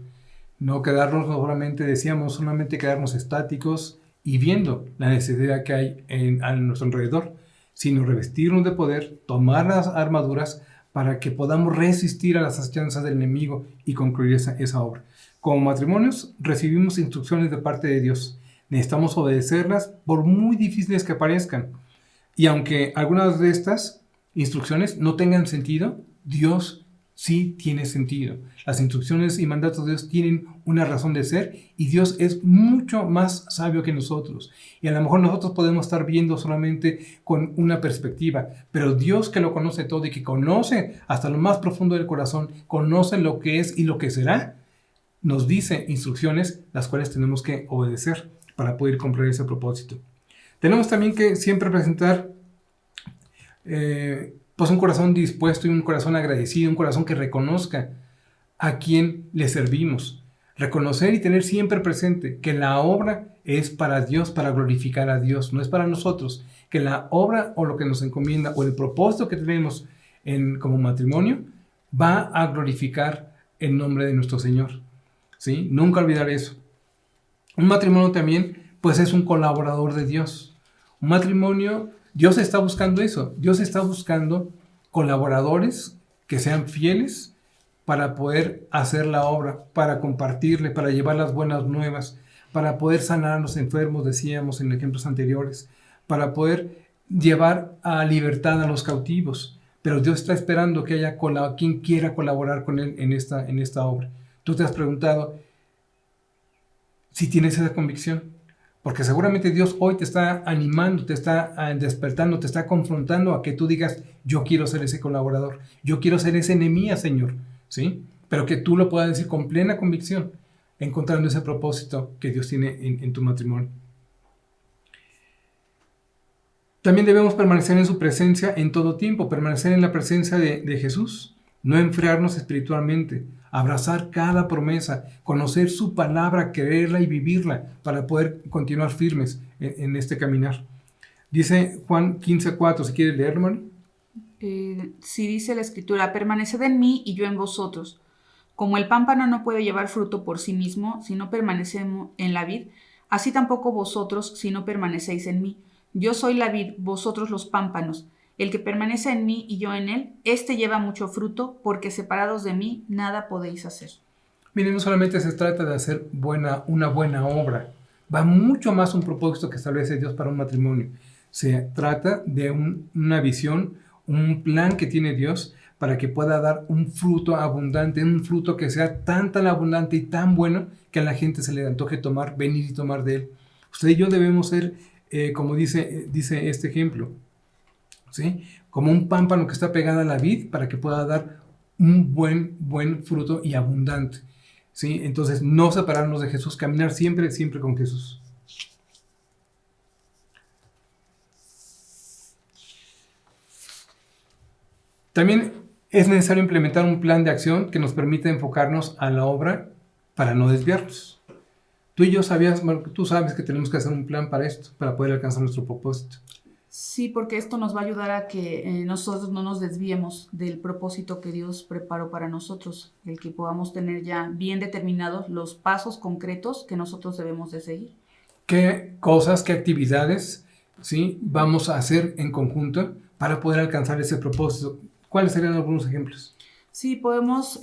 No quedarnos solamente quedarnos estáticos y viendo la necesidad que hay a nuestro alrededor, sino revestirnos de poder, tomar las armaduras para que podamos resistir a las acechanzas del enemigo y concluir esa obra. Como matrimonios recibimos instrucciones de parte de Dios. Necesitamos obedecerlas por muy difíciles que parezcan. Y aunque algunas de estas instrucciones no tengan sentido, Dios sí tiene sentido. Las instrucciones y mandatos de Dios tienen una razón de ser, y Dios es mucho más sabio que nosotros. Y a lo mejor nosotros podemos estar viendo solamente con una perspectiva, pero Dios, que lo conoce todo y que conoce hasta lo más profundo del corazón, conoce lo que es y lo que será, nos dice instrucciones las cuales tenemos que obedecer para poder cumplir ese propósito. Tenemos también que siempre presentar pues un corazón dispuesto y un corazón agradecido, un corazón que reconozca a quien le servimos. Reconocer y tener siempre presente que la obra es para Dios, para glorificar a Dios, no es para nosotros. Que la obra o lo que nos encomienda o el propósito que tenemos como matrimonio va a glorificar el nombre de nuestro Señor. ¿Sí? Nunca olvidar eso. Un matrimonio también pues es un colaborador de Dios. Un matrimonio, Dios está buscando eso. Dios está buscando colaboradores que sean fieles para poder hacer la obra, para compartirle, para llevar las buenas nuevas, para poder sanar a los enfermos, decíamos en ejemplos anteriores, para poder llevar a libertad a los cautivos. Pero Dios está esperando que haya quien quiera colaborar con Él en esta obra. Tú te has preguntado si tienes esa convicción, porque seguramente Dios hoy te está animando, te está despertando, te está confrontando a que tú digas: yo quiero ser ese colaborador, yo quiero ser ese Nehemías, Señor, ¿sí? Pero que tú lo puedas decir con plena convicción, encontrando ese propósito que Dios tiene en tu matrimonio. También debemos permanecer en su presencia en todo tiempo, permanecer en la presencia de Jesús, no enfriarnos espiritualmente, abrazar cada promesa, conocer su palabra, creerla y vivirla para poder continuar firmes en este caminar. Dice Juan 15:4, si quieres leer, hermano. Sí, dice la Escritura: permaneced en mí y yo en vosotros. Como el pámpano no puede llevar fruto por sí mismo si no permanecemos en la vid, así tampoco vosotros si no permanecéis en mí. Yo soy la vid, vosotros los pámpanos. El que permanece en mí y yo en él, éste lleva mucho fruto, porque separados de mí nada podéis hacer. Miren, no solamente se trata de hacer una buena obra, va mucho más un propósito que establece Dios para un matrimonio. Se trata de una visión, un plan que tiene Dios para que pueda dar un fruto abundante, un fruto que sea tan abundante y tan bueno que a la gente se le antoje tomar, venir y tomar de él. Usted y yo debemos ser, como dice este ejemplo, ¿sí? Como un pámpano que está pegado a la vid para que pueda dar un buen fruto y abundante, ¿sí? Entonces, no separarnos de Jesús, caminar siempre con Jesús. También es necesario implementar un plan de acción que nos permita enfocarnos a la obra para no desviarnos. Tú y yo tú sabes que tenemos que hacer un plan para esto, para poder alcanzar nuestro propósito. Sí, porque esto nos va a ayudar a que nosotros no nos desviemos del propósito que Dios preparó para nosotros, el que podamos tener ya bien determinados los pasos concretos que nosotros debemos de seguir. ¿Qué cosas, qué actividades, ¿sí?, vamos a hacer en conjunto para poder alcanzar ese propósito? ¿Cuáles serían algunos ejemplos? Sí, podemos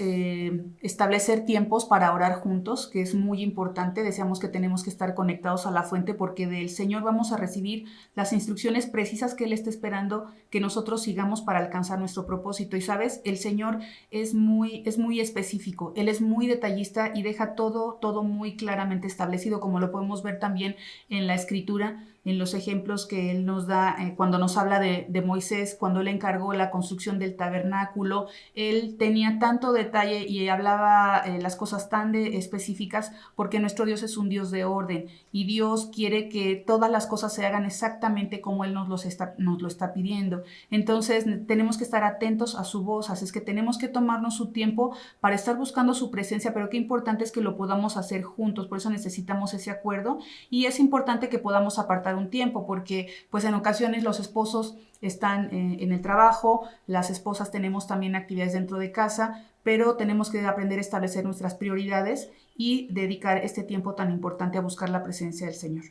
establecer tiempos para orar juntos, que es muy importante. Decíamos que tenemos que estar conectados a la fuente porque del Señor vamos a recibir las instrucciones precisas que Él está esperando que nosotros sigamos para alcanzar nuestro propósito. Y sabes, el Señor es muy específico, Él es muy detallista y deja todo muy claramente establecido, como lo podemos ver también en la Escritura, en los ejemplos que Él nos da cuando nos habla de Moisés, cuando Él encargó la construcción del tabernáculo. Él tenía tanto detalle y hablaba las cosas tan específicas porque nuestro Dios es un Dios de orden y Dios quiere que todas las cosas se hagan exactamente como Él nos lo está pidiendo. Entonces tenemos que estar atentos a su voz, así es que tenemos que tomarnos su tiempo para estar buscando su presencia, pero qué importante es que lo podamos hacer juntos, por eso necesitamos ese acuerdo y es importante que podamos apartar un tiempo porque pues en ocasiones los esposos están en el trabajo, las esposas tenemos también actividades dentro de casa, pero tenemos que aprender a establecer nuestras prioridades y dedicar este tiempo tan importante a buscar la presencia del Señor.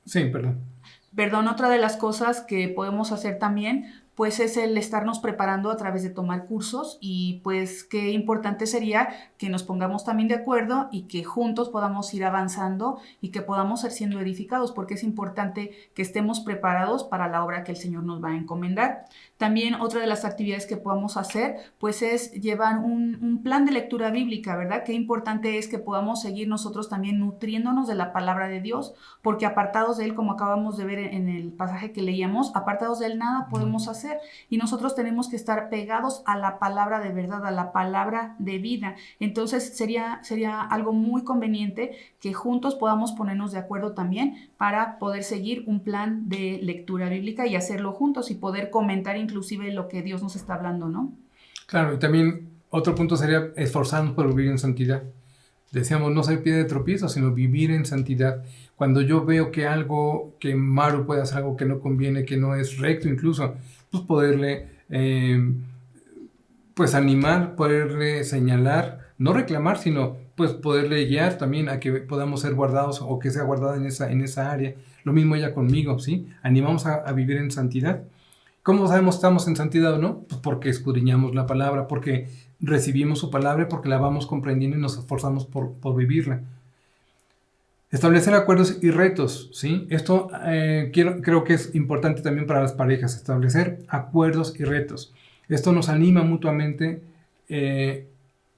Sí, perdón. Perdón, otra de las cosas que podemos hacer también, pues es el estarnos preparando a través de tomar cursos y pues qué importante sería que nos pongamos también de acuerdo y que juntos podamos ir avanzando y que podamos ir siendo edificados, porque es importante que estemos preparados para la obra que el Señor nos va a encomendar. También otra de las actividades que podamos hacer, pues es llevar un plan de lectura bíblica, ¿verdad? Qué importante es que podamos seguir nosotros también nutriéndonos de la palabra de Dios, porque apartados de Él, como acabamos de ver en el pasaje que leíamos, apartados de Él nada podemos hacer y nosotros tenemos que estar pegados a la palabra de verdad, a la palabra de vida. Entonces sería algo muy conveniente que juntos podamos ponernos de acuerdo también para poder seguir un plan de lectura bíblica y hacerlo juntos y poder comentar inclusive lo que Dios nos está hablando, ¿no? Claro, y también otro punto sería esforzarnos por vivir en santidad. Decíamos, no ser pie de tropiezo, sino vivir en santidad. Cuando yo veo que Maru puede hacer algo que no conviene, que no es recto incluso, pues poderle pues animar, poderle señalar, no reclamar, sino pues poderle guiar también a que podamos ser guardados o que sea guardada en esa área. Lo mismo ella conmigo, ¿sí? Animamos a vivir en santidad. ¿Cómo sabemos si estamos en santidad o no? Pues porque escudriñamos la palabra, porque recibimos su palabra, porque la vamos comprendiendo y nos esforzamos por vivirla. Establecer acuerdos y retos, ¿sí? Esto creo que es importante también para las parejas, establecer acuerdos y retos. Esto nos anima mutuamente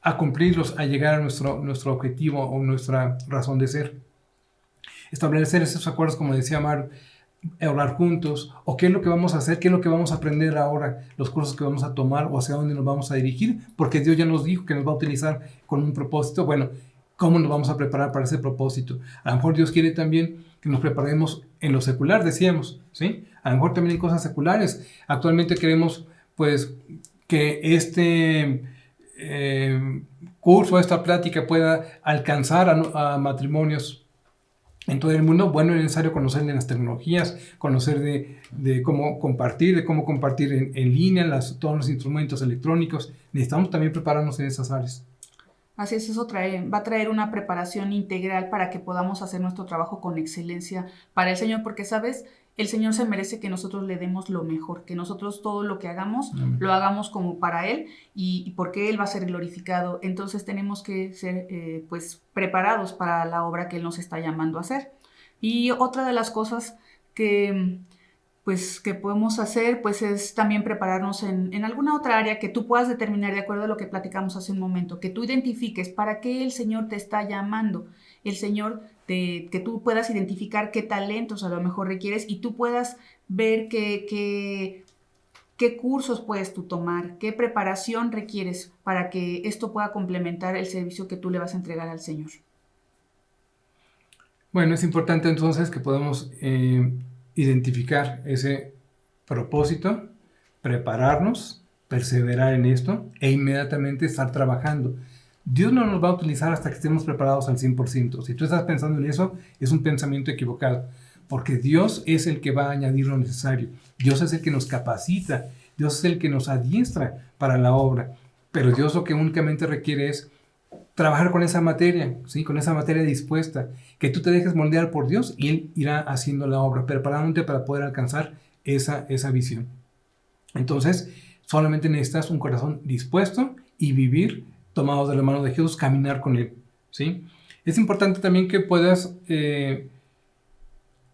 a cumplirlos, a llegar a nuestro objetivo o nuestra razón de ser. Establecer esos acuerdos, como decía Mar, hablar juntos, o qué es lo que vamos a hacer, qué es lo que vamos a aprender ahora, los cursos que vamos a tomar o hacia dónde nos vamos a dirigir, porque Dios ya nos dijo que nos va a utilizar con un propósito. Bueno, ¿cómo nos vamos a preparar para ese propósito? A lo mejor Dios quiere también que nos preparemos en lo secular, decíamos, ¿sí? A lo mejor también en cosas seculares. Actualmente queremos, pues, que este curso, esta plática pueda alcanzar a matrimonios en todo el mundo. Bueno, es necesario conocer de las tecnologías, conocer de cómo compartir, en línea todos los instrumentos electrónicos. Necesitamos también prepararnos en esas áreas. Así es, eso va a traer una preparación integral para que podamos hacer nuestro trabajo con excelencia para el Señor, porque, ¿sabes? El Señor se merece que nosotros le demos lo mejor, que nosotros todo lo que hagamos, lo hagamos como para Él y porque Él va a ser glorificado. Entonces tenemos que ser pues preparados para la obra que Él nos está llamando a hacer. Y otra de las cosas que pues que podemos hacer, pues es también prepararnos en alguna otra área que tú puedas determinar de acuerdo a lo que platicamos hace un momento, que tú identifiques para qué el Señor te está llamando, el Señor que tú puedas identificar qué talentos a lo mejor requieres y tú puedas ver qué cursos puedes tú tomar, qué preparación requieres para que esto pueda complementar el servicio que tú le vas a entregar al Señor. Bueno, es importante entonces que podamos identificar ese propósito, prepararnos, perseverar en esto e inmediatamente estar trabajando. Dios no nos va a utilizar hasta que estemos preparados al 100%. Si tú estás pensando en eso, es un pensamiento equivocado, porque Dios es el que va a añadir lo necesario. Dios es el que nos capacita, Dios es el que nos adiestra para la obra, pero Dios lo que únicamente requiere es trabajar con esa materia, ¿sí? Con esa materia dispuesta, que tú te dejes moldear por Dios y Él irá haciendo la obra, preparándote para poder alcanzar esa visión. Entonces, solamente necesitas un corazón dispuesto y vivir tomados de la mano de Jesús, caminar con Él, ¿sí? Es importante también que puedas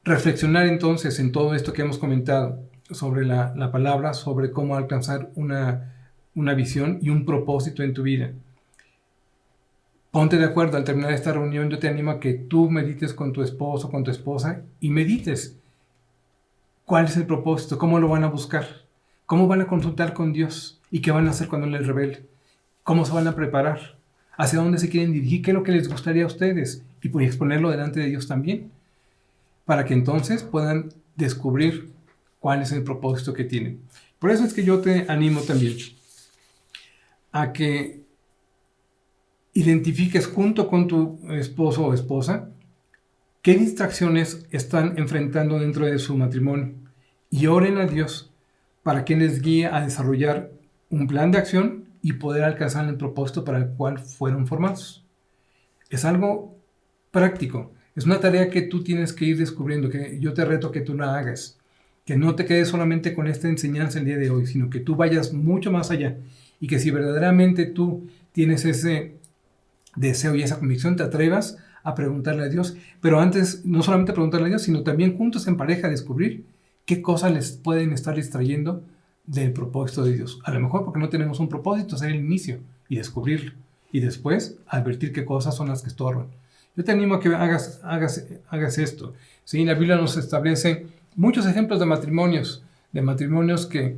reflexionar entonces en todo esto que hemos comentado sobre la palabra, sobre cómo alcanzar una visión y un propósito en tu vida. Ponte de acuerdo al terminar esta reunión. Yo te animo a que tú medites con tu esposo, con tu esposa y medites cuál es el propósito, cómo lo van a buscar, cómo van a consultar con Dios y qué van a hacer cuando les revele, cómo se van a preparar, hacia dónde se quieren dirigir, qué es lo que les gustaría a ustedes y pues exponerlo delante de Dios también, para que entonces puedan descubrir cuál es el propósito que tienen. Por eso es que yo te animo también a que identifiques junto con tu esposo o esposa qué distracciones están enfrentando dentro de su matrimonio y oren a Dios para que les guíe a desarrollar un plan de acción y poder alcanzar el propósito para el cual fueron formados. Es algo práctico, es una tarea que tú tienes que ir descubriendo, que yo te reto que tú la hagas, que no te quedes solamente con esta enseñanza el día de hoy, sino que tú vayas mucho más allá y que si verdaderamente tú tienes ese deseo y esa convicción, te atrevas a preguntarle a Dios, pero antes no solamente preguntarle a Dios, sino también juntos en pareja descubrir qué cosas les pueden estar distrayendo del propósito de Dios. A lo mejor porque no tenemos un propósito, hacer el inicio y descubrirlo, y después advertir qué cosas son las que estorban. Yo te animo a que hagas esto. ¿Sí? La Biblia nos establece muchos ejemplos de matrimonios que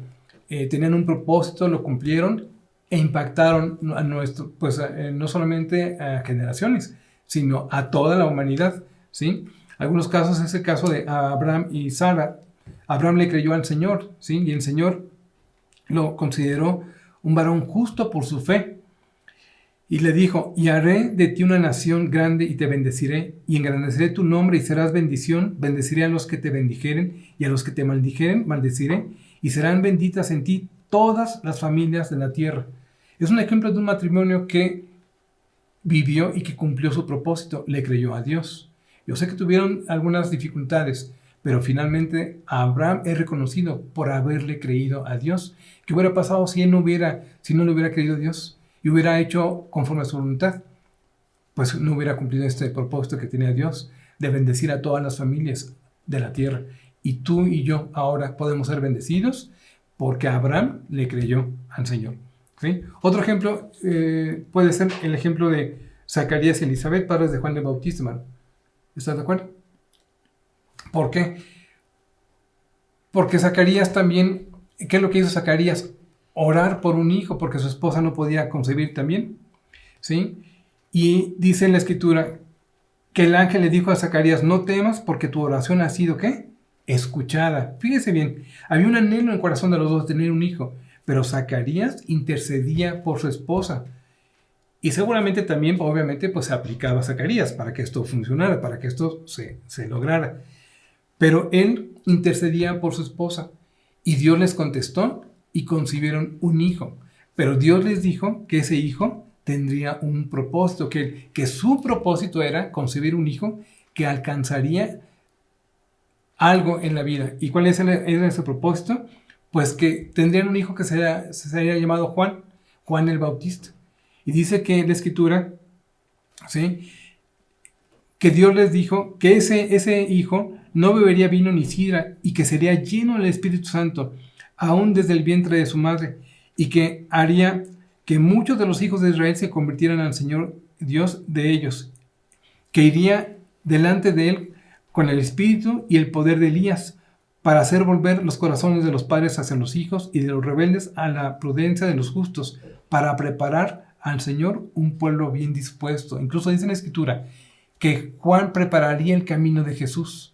tenían un propósito, lo cumplieron e impactaron a nuestro, pues no solamente a generaciones, sino a toda la humanidad, ¿sí? Algunos casos es el caso de Abraham y Sara. Abraham le creyó al Señor, ¿sí? Y el Señor lo consideró un varón justo por su fe. Y le dijo, y haré de ti una nación grande y te bendeciré, y engrandeceré tu nombre y serás bendición, bendeciré a los que te bendijeren, y a los que te maldijeren, maldeciré, y serán benditas en ti todas las familias de la tierra. Es un ejemplo de un matrimonio que vivió y que cumplió su propósito, le creyó a Dios. Yo sé que tuvieron algunas dificultades, pero finalmente Abraham es reconocido por haberle creído a Dios. ¿Qué hubiera pasado si no le hubiera creído a Dios y hubiera hecho conforme a su voluntad? Pues no hubiera cumplido este propósito que tenía Dios de bendecir a todas las familias de la tierra. Y tú y yo ahora podemos ser bendecidos porque Abraham le creyó al Señor. ¿Sí? Otro ejemplo puede ser el ejemplo de Zacarías y Elizabeth, padres de Juan el Bautista, hermano. ¿Estás de acuerdo? ¿Por qué? Porque Zacarías también, ¿qué es lo que hizo Zacarías? Orar por un hijo, porque su esposa no podía concebir también, ¿sí? Y dice en la Escritura que el ángel le dijo a Zacarías, no temas porque tu oración ha sido, ¿qué? Escuchada. Fíjese bien, había un anhelo en el corazón de los dos de tener un hijo, pero Zacarías intercedía por su esposa. Y seguramente también, obviamente, pues se aplicaba a Zacarías para que esto funcionara, para que esto se lograra. Pero él intercedía por su esposa y Dios les contestó y concibieron un hijo. Pero Dios les dijo que ese hijo tendría un propósito, que su propósito era concebir un hijo que alcanzaría algo en la vida. ¿Y cuál era ese propósito? Pues que tendrían un hijo que sería llamado Juan el Bautista. Y dice que en la Escritura, ¿sí?, que Dios les dijo que ese hijo no bebería vino ni sidra, y que sería lleno del Espíritu Santo, aún desde el vientre de su madre, y que haría que muchos de los hijos de Israel se convirtieran al Señor Dios de ellos, que iría delante de él con el espíritu y el poder de Elías, para hacer volver los corazones de los padres hacia los hijos y de los rebeldes a la prudencia de los justos, para preparar al Señor un pueblo bien dispuesto. Incluso dice en la Escritura que Juan prepararía el camino de Jesús,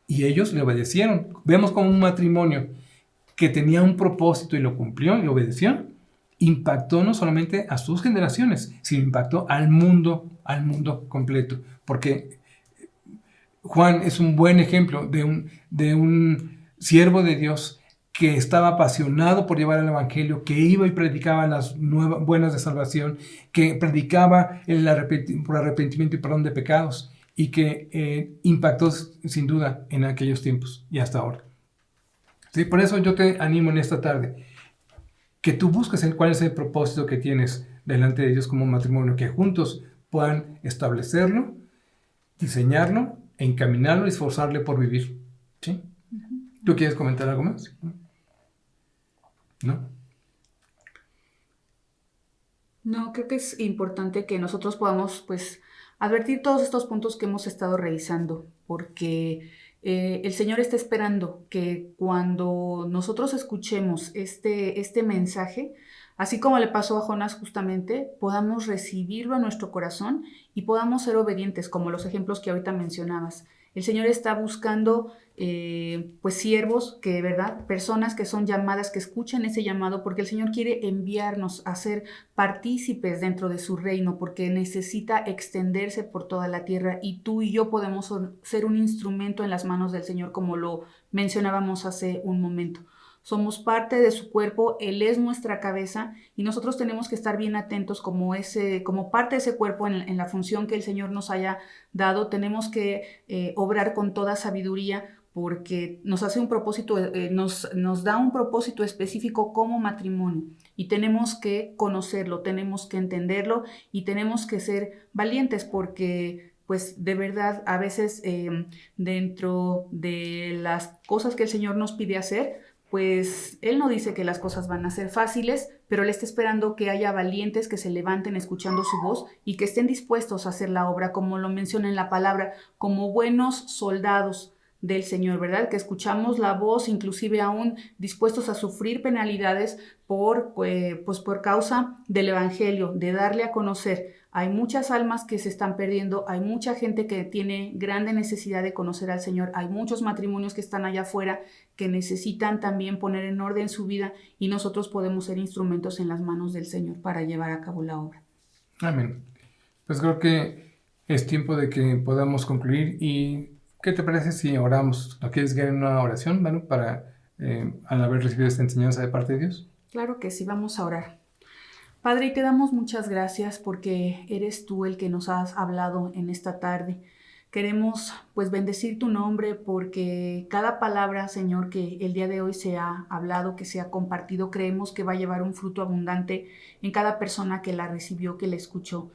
y ellos le obedecieron. Vemos como un matrimonio que tenía un propósito y lo cumplió y obedeció, impactó no solamente a sus generaciones, sino impactó al mundo completo, porque Juan es un buen ejemplo de un siervo de Dios que estaba apasionado por llevar el evangelio, que iba y predicaba las buenas de salvación, que predicaba por arrepentimiento y perdón de pecados, y que impactó sin duda en aquellos tiempos y hasta ahora. Sí, por eso yo te animo en esta tarde que tú busques cuál es el propósito que tienes delante de Dios como matrimonio, que juntos puedan establecerlo, diseñarlo, encaminarlo y esforzarle por vivir. ¿Sí? ¿Tú quieres comentar algo más? ¿No? No, creo que es importante que nosotros podamos, pues, advertir todos estos puntos que hemos estado revisando, porque el Señor está esperando que cuando nosotros escuchemos este mensaje, así como le pasó a Jonás justamente, podamos recibirlo a nuestro corazón y podamos ser obedientes, como los ejemplos que ahorita mencionabas. El Señor está buscando pues siervos que, ¿verdad? Personas que son llamadas, que escuchen ese llamado, porque el Señor quiere enviarnos a ser partícipes dentro de su reino, porque necesita extenderse por toda la tierra, y tú y yo podemos ser un instrumento en las manos del Señor, como lo mencionábamos hace un momento. Somos parte de su cuerpo, Él es nuestra cabeza, y nosotros tenemos que estar bien atentos como parte de ese cuerpo en la función que el Señor nos haya dado. Tenemos que obrar con toda sabiduría, porque nos hace un propósito, nos da un propósito específico como matrimonio, y tenemos que conocerlo, tenemos que entenderlo, y tenemos que ser valientes, porque pues de verdad a veces dentro de las cosas que el Señor nos pide hacer, pues Él no dice que las cosas van a ser fáciles, pero Él está esperando que haya valientes que se levanten escuchando su voz y que estén dispuestos a hacer la obra, como lo menciona en la palabra, como buenos soldados del Señor, ¿verdad? Que escuchamos la voz, inclusive aún dispuestos a sufrir penalidades por causa del Evangelio, de darle a conocer. Hay muchas almas que se están perdiendo, hay mucha gente que tiene grande necesidad de conocer al Señor, hay muchos matrimonios que están allá afuera que necesitan también poner en orden su vida, y nosotros podemos ser instrumentos en las manos del Señor para llevar a cabo la obra. Amén. Pues creo que es tiempo de que podamos concluir. ¿Y qué te parece si oramos? ¿No quieres guiar en una oración, Manu, para al haber recibido esta enseñanza de parte de Dios? Claro que sí, vamos a orar. Padre, y te damos muchas gracias porque eres tú el que nos has hablado en esta tarde. Queremos pues bendecir tu nombre, porque cada palabra, Señor, que el día de hoy se ha hablado, que se ha compartido, creemos que va a llevar un fruto abundante en cada persona que la recibió, que la escuchó.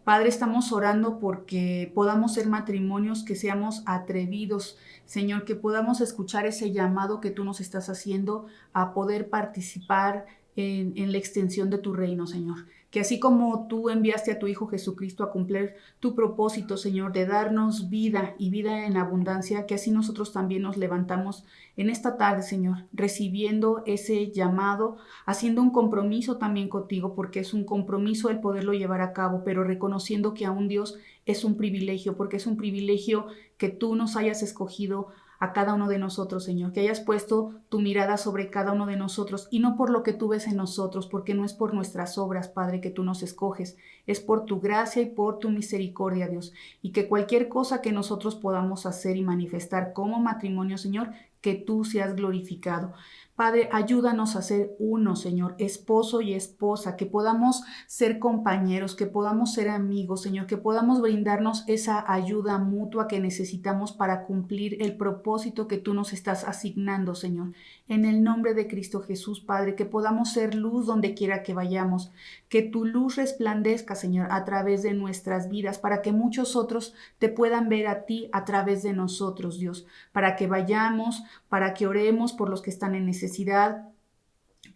Padre, estamos orando porque podamos ser matrimonios que seamos atrevidos, Señor, que podamos escuchar ese llamado que tú nos estás haciendo a poder participar en la extensión de tu reino, Señor. Que así como tú enviaste a tu Hijo Jesucristo a cumplir tu propósito, Señor, de darnos vida y vida en abundancia, que así nosotros también nos levantamos en esta tarde, Señor, recibiendo ese llamado, haciendo un compromiso también contigo, porque es un compromiso el poderlo llevar a cabo, pero reconociendo que aún Dios es un privilegio, porque es un privilegio que tú nos hayas escogido a cada uno de nosotros, Señor, que hayas puesto tu mirada sobre cada uno de nosotros, y no por lo que tú ves en nosotros, porque no es por nuestras obras, Padre, que tú nos escoges, es por tu gracia y por tu misericordia, Dios, y que cualquier cosa que nosotros podamos hacer y manifestar como matrimonio, Señor, que tú seas glorificado. Padre, ayúdanos a ser uno, Señor, esposo y esposa, que podamos ser compañeros, que podamos ser amigos, Señor, que podamos brindarnos esa ayuda mutua que necesitamos para cumplir el propósito que tú nos estás asignando, Señor. En el nombre de Cristo Jesús, Padre, que podamos ser luz donde quiera que vayamos, que tu luz resplandezca, Señor, a través de nuestras vidas, para que muchos otros te puedan ver a ti a través de nosotros, Dios, para que vayamos, para que oremos por los que están en necesidad.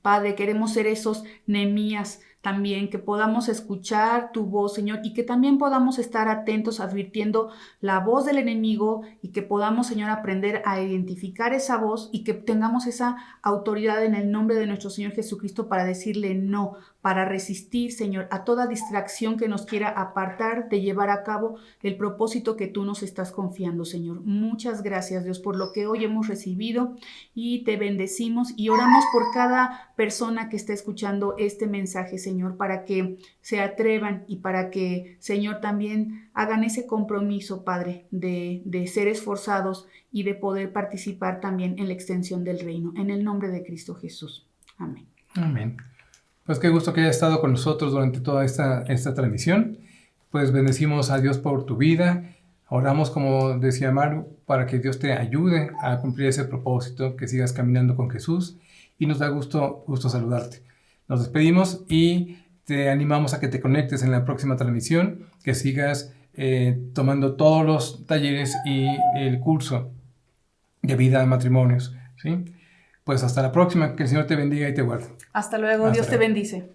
Padre, queremos ser esos Nehemías también, que podamos escuchar tu voz, Señor, y que también podamos estar atentos advirtiendo la voz del enemigo y que podamos, Señor, aprender a identificar esa voz y que tengamos esa autoridad en el nombre de nuestro Señor Jesucristo para decirle no, para resistir, Señor, a toda distracción que nos quiera apartar de llevar a cabo el propósito que tú nos estás confiando, Señor. Muchas gracias, Dios, por lo que hoy hemos recibido y te bendecimos y oramos por cada persona que está escuchando este mensaje, Señor, para que se atrevan y para que, Señor, también hagan ese compromiso, Padre, de ser esforzados y de poder participar también en la extensión del reino. En el nombre de Cristo Jesús. Amén. Amén. Pues qué gusto que hayas estado con nosotros durante toda esta transmisión. Pues bendecimos a Dios por tu vida. Oramos, como decía Maru, para que Dios te ayude a cumplir ese propósito, que sigas caminando con Jesús. Y nos da gusto saludarte. Nos despedimos y te animamos a que te conectes en la próxima transmisión, que sigas tomando todos los talleres y el curso de vida en matrimonios, ¿sí? Pues hasta la próxima, que el Señor te bendiga y te guarde. Hasta luego, Dios te bendice.